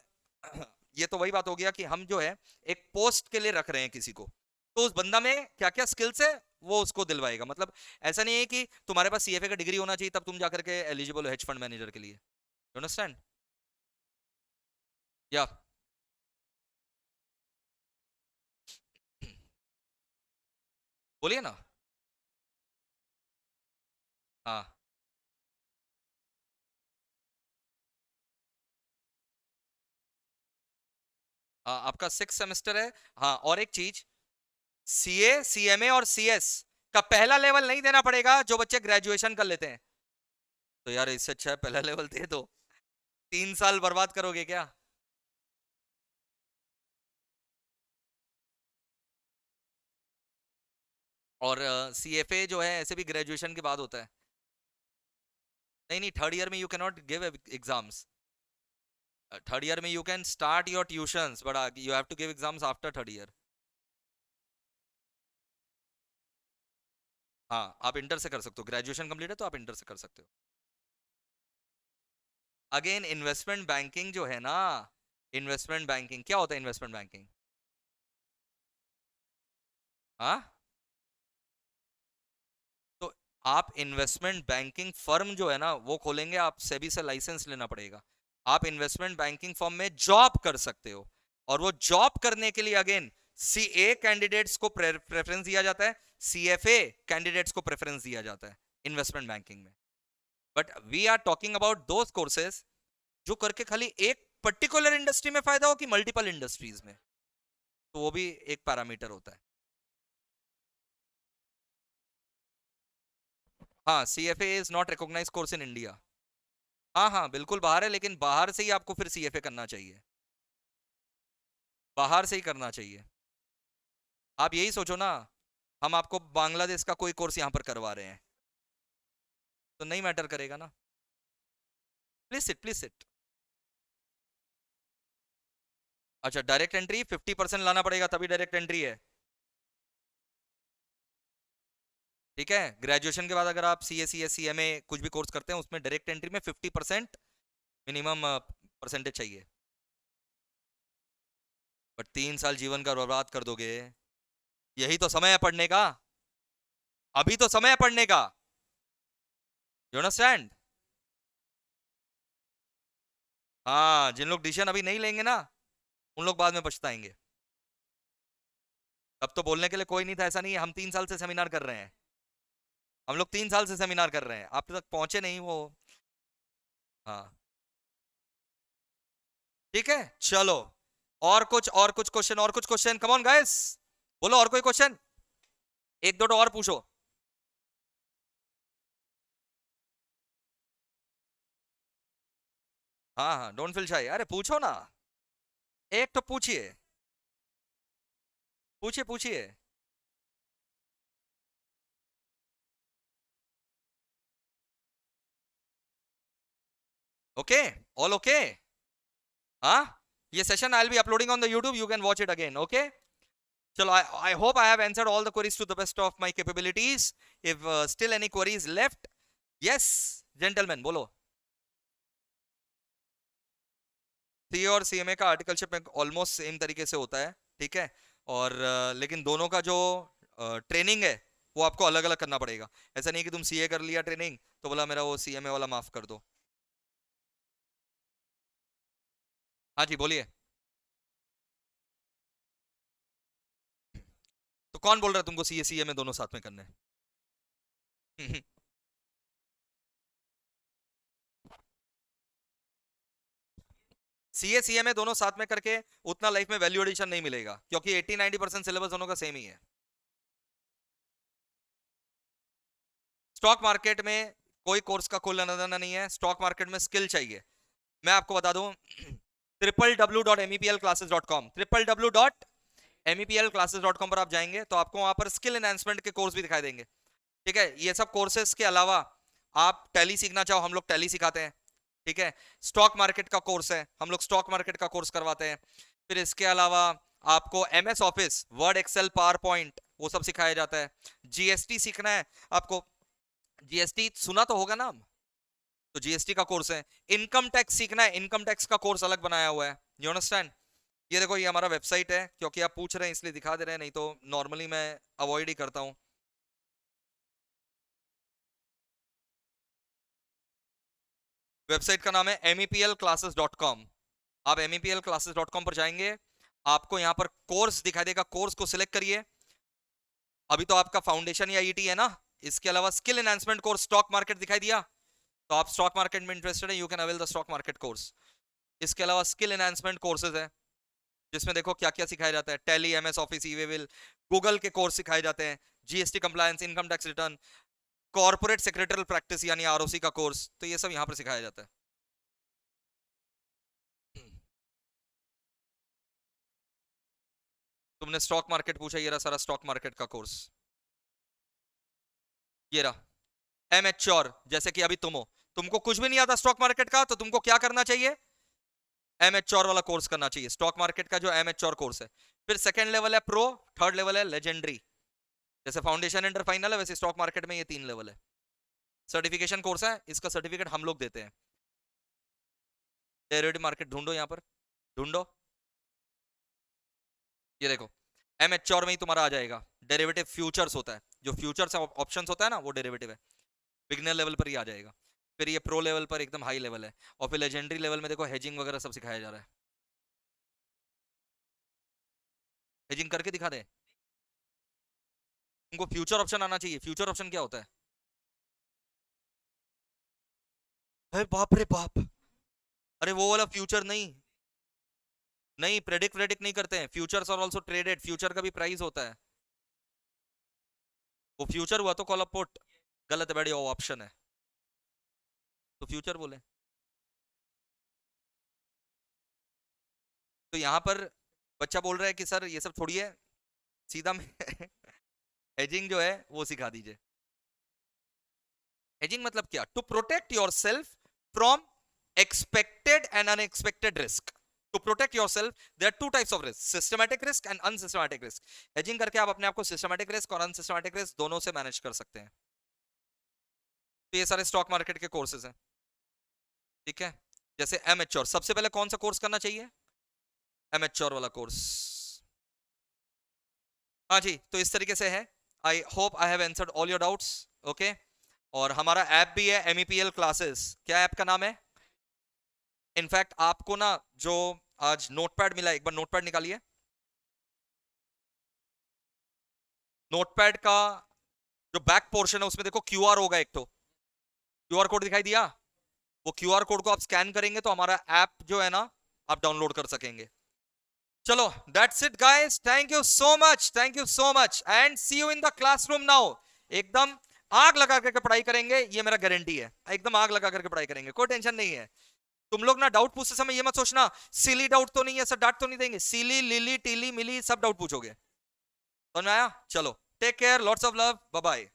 ये तो वही बात हो गया कि हम जो है एक पोस्ट के लिए रख रहे हैं किसी को, तो उस बंदा में क्या क्या स्किल्स है वो उसको दिलवाएगा। मतलब ऐसा नहीं है कि तुम्हारे पास CFA का डिग्री होना चाहिए तब तुम जाकर के एलिजिबल हो हेज फंड मैनेजर के लिए, यू अंडरस्टैंड? या बोलिए ना। हाँ, हाँ आपका 6 सेमेस्टर है। हाँ और एक चीज, सीए सीएमए और सीएस का पहला लेवल नहीं देना पड़ेगा जो बच्चे ग्रेजुएशन कर लेते हैं। तो यार इससे अच्छा है पहला लेवल दे दो, 3 साल बर्बाद करोगे क्या? और सीएफए जो है ऐसे भी ग्रेजुएशन के बाद होता है। नहीं नहीं, थर्ड ईयर में you can not give exams. Third year में you can start your tuitions but you have to give exams after third year. हाँ आप इंटर से कर सकते हो, ग्रेजुएशन कंप्लीट है तो आप इंटर से कर सकते हो। अगेन इन्वेस्टमेंट बैंकिंग जो है ना, इन्वेस्टमेंट बैंकिंग क्या होता है? इन्वेस्टमेंट बैंकिंग, हाँ तो आप इन्वेस्टमेंट बैंकिंग फर्म जो है ना वो खोलेंगे, आप सेबी से लाइसेंस लेना पड़ेगा। आप इन्वेस्टमेंट बैंकिंग फर्म में जॉब कर सकते हो, और वो जॉब करने के लिए अगेन सीए कैंडिडेट्स को प्रेफरेंस दिया जाता है, सीएफए कैंडिडेट्स को प्रेफरेंस दिया जाता है इन्वेस्टमेंट बैंकिंग में। But we are talking about those courses जो करके खाली एक पर्टिकुलर इंडस्ट्री में फायदा हो कि मल्टीपल इंडस्ट्रीज में, तो वो भी एक पैरामीटर होता है। हाँ CFA is not recognised course in India. हाँ हाँ बिल्कुल बाहर है, लेकिन बाहर से ही आपको फिर सीएफए करना चाहिए, बाहर से ही करना चाहिए। आप यही सोचो ना, हम आपको बांग्लादेश का कोई कोर्स यहाँ पर करवा रहे हैं तो नहीं मैटर करेगा ना। Please sit, please sit. अच्छा डायरेक्ट एंट्री 50% लाना पड़ेगा तभी डायरेक्ट एंट्री है, ठीक है। ग्रेजुएशन के बाद अगर आप C S C M A कुछ भी कोर्स करते हैं उसमें डायरेक्ट एंट्री में 50% मिनिमम परसेंटेज चाहिए। बट 3 साल जीवन का बर्बाद कर दोगे, यही तो समय है पढ़ने का, अभी तो समय है पढ़ने का, यू अंडरस्टैंड। हाँ जिन लोग डिसीजन अभी नहीं लेंगे ना उन लोग बाद में पछताएंगे। तब तो बोलने के लिए कोई नहीं था, ऐसा नहीं है। हम 3 साल से सेमिनार कर रहे हैं, हम लोग 3 साल से सेमिनार कर रहे हैं, आप तक पहुंचे नहीं वो। हाँ ठीक है चलो, और कुछ क्वेश्चन, और कुछ क्वेश्चन, कम ऑन गाइस, बोलो और कोई क्वेश्चन, एक दो तो और पूछो। हाँ हाँ डोंट फील शाई, अरे पूछो ना, एक तो पूछिए, पूछिए पूछिए। Okay, all okay. हाँ ये session I will be uploading on the YouTube, you can watch it again, okay. चलो I hope I have answered all the queries to the best of my capabilities. If still any queries left, yes gentlemen बोलो। सी और CMA का articleship में almost same तरीके से होता है, ठीक है। और लेकिन दोनों का जो ट्रेनिंग है वो आपको अलग अलग करना पड़ेगा। ऐसा नहीं कि तुम सीए कर लिया ट्रेनिंग तो बोला मेरा वो सीएमए वाला माफ कर दो। हाँ जी बोलिए। तो कौन बोल रहा है तुमको सीए सीएमए दोनों साथ में करने हैं? सीए सीएमए दोनों साथ में करके उतना लाइफ में वैल्यू एडिशन नहीं मिलेगा, क्योंकि 80-90% सिलेबस दोनों का सेम ही है। स्टॉक मार्केट में कोई कोर्स का कोई लेना देना नहीं है, स्टॉक मार्केट में स्किल चाहिए। मैं आपको बता दूं www.mepl-classes.com, www.mepl-classes.com पर आप जाएंगे तो आपको वहां पर स्किल एनहांसमेंट के कोर्स भी दिखाई देंगे, ठीक है। ये सब कोर्सेज के अलावा आप टैली सीखना चाहो, हम लोग टैली सिखाते हैं, ठीक है। स्टॉक मार्केट का कोर्स है, हम लोग स्टॉक मार्केट का कोर्स करवाते हैं। फिर इसके अलावा आपको MS Office, Word, Excel, PowerPoint वो सब सिखाया जाता है। जीएसटी सीखना है आपको, जीएसटी सुना तो होगा ना, तो जीएसटी का कोर्स है। इनकम टैक्स सीखना है, इनकम टैक्स का कोर्स अलग बनाया हुआ है, यू अंडरस्टैंड। ये देखो ये हमारा वेबसाइट है, क्योंकि आप पूछ रहे हैं इसलिए दिखा दे रहे हैं, नहीं तो नॉर्मली मैं अवॉइड ही करता हूँ। वेबसाइट का नाम है mepl-classes.com। आप mepl-classes.com पर जाएंगे, आपको यहाँ पर कोर्स दिखाई देगा, कोर्स को सिलेक्ट करिए। अभी तो आपका फाउंडेशन या ईटी है ना, इसके अलावा skill enhancement course stock market दिखाई दिया, तो आप स्टॉक मार्केट में इंटरेस्टेड है, you can avail the stock market course. इसके अलावा स्किल एनहांसमेंट कोर्सेज है, जिसमें देखो क्या क्या सिखाया जाता है, टैली, एमएस ऑफिस, ईवेबिल, गूगल के कोर्स सिखाए जाते हैं, GST compliance, income tax return, corporate secretarial practice यानी आरओसी का कोर्स, तो ये सब यहाँ पर सिखाया जाता है। तुमने स्टॉक मार्केट पूछा, ये रहा सारा स्टॉक मार्केट का कोर्स, ये रहा। एमेच्योर, जैसे कि अभी तुम हो, तुमको कुछ भी नहीं आता स्टॉक मार्केट का, तो तुमको क्या करना चाहिए, एमेच्योर वाला कोर्स करना चाहिए, स्टॉक मार्केट का जो एमेच्योर कोर्स है। फिर सेकंड लेवल है प्रो, थर्ड लेवल है लेजेंडरी। जैसे फाउंडेशन इंटर फाइनल है, वैसे स्टॉक मार्केट में ये 3 लेवल है। सर्टिफिकेशन कोर्स है, इसका सर्टिफिकेट हम लोग देते हैं। डेरिवेटिव मार्केट ढूंढो, यहाँ पर ढूंढो, ये देखो एमेच्योर में ही तुम्हारा आ जाएगा। डेरिवेटिव फ्यूचर्स होता है, जो फ्यूचर्स ऑप्शंस होता है ना, वो डेरिवेटिव है, बिगनर लेवल पर ही आ जाएगा। फिर ये प्रो लेवल पर एकदम हाई लेवल है, और फिर लेजेंडरी लेवल में देखो हेजिंग वगैरह सब सिखाया जा रहा है। हेजिंग करके दिखा दे, तुमको फ्यूचर ऑप्शन आना चाहिए। फ्यूचर ऑप्शन क्या होता है? अरे बाप रे बाप, अरे वो वाला फ्यूचर नहीं, नहीं प्रेडिक्ट नहीं करते हैं, futures are also traded, future का भी प्राइस होता है। वो फ्यूचर हुआ तो कॉल अप पुट, गलत है बड़ी, वो ऑप्शन है, तो फ्यूचर बोले। तो यहाँ पर बच्चा बोल रहा है कि सर ये सब छोड़िए, सीधा हेजिंग जो है वो सिखा दीजिए। हेजिंग मतलब क्या? To protect yourself from expected and unexpected risk. To protect yourself, there are 2 types of risk, systematic risk and unsystematic risk. Hedging करके आप अपने आप को सिस्टमैटिक रिस्क और अनसिस्टमैटिक रिस्क दोनों से मैनेज कर सकते हैं। तो ये सारे स्टॉक मार्केट के कोर्सेज हैं, ठीक है। जैसे एमेच्योर, सबसे पहले कौन सा कोर्स करना चाहिए? एमेच्योर वाला कोर्स। हाँ जी, तो इस तरीके से है। I hope I have answered all your doubts, okay. और हमारा ऐप भी है MEPL क्लासेस। क्या ऐप का नाम है? इनफैक्ट आपको ना जो आज नोटपैड मिला, एक बार नोटपैड निकालिए। नोटपैड का जो बैक पोर्शन है उसमें देखो QR होगा, एक तो QR कोड दिखाई दिया। वो QR कोड को आप स्कैन करेंगे तो हमारा ऐप जो है ना आप डाउनलोड कर सकेंगे। चलो, that's it guys, thank you so much and see you in the classroom now. एकदम आग लगा करके पढ़ाई करेंगे, ये मेरा गारंटी है, एकदम आग लगा करके पढ़ाई करेंगे, कोई टेंशन नहीं है। तुम लोग ना डाउट पूछते समय ये मत सोचना सिली डाउट तो नहीं है, सर डांट तो नहीं देंगे। सिली, लिली, टीली, मिली सब डाउट पूछोगे, समझ में आया? चलो, take care, lots of love, bye bye.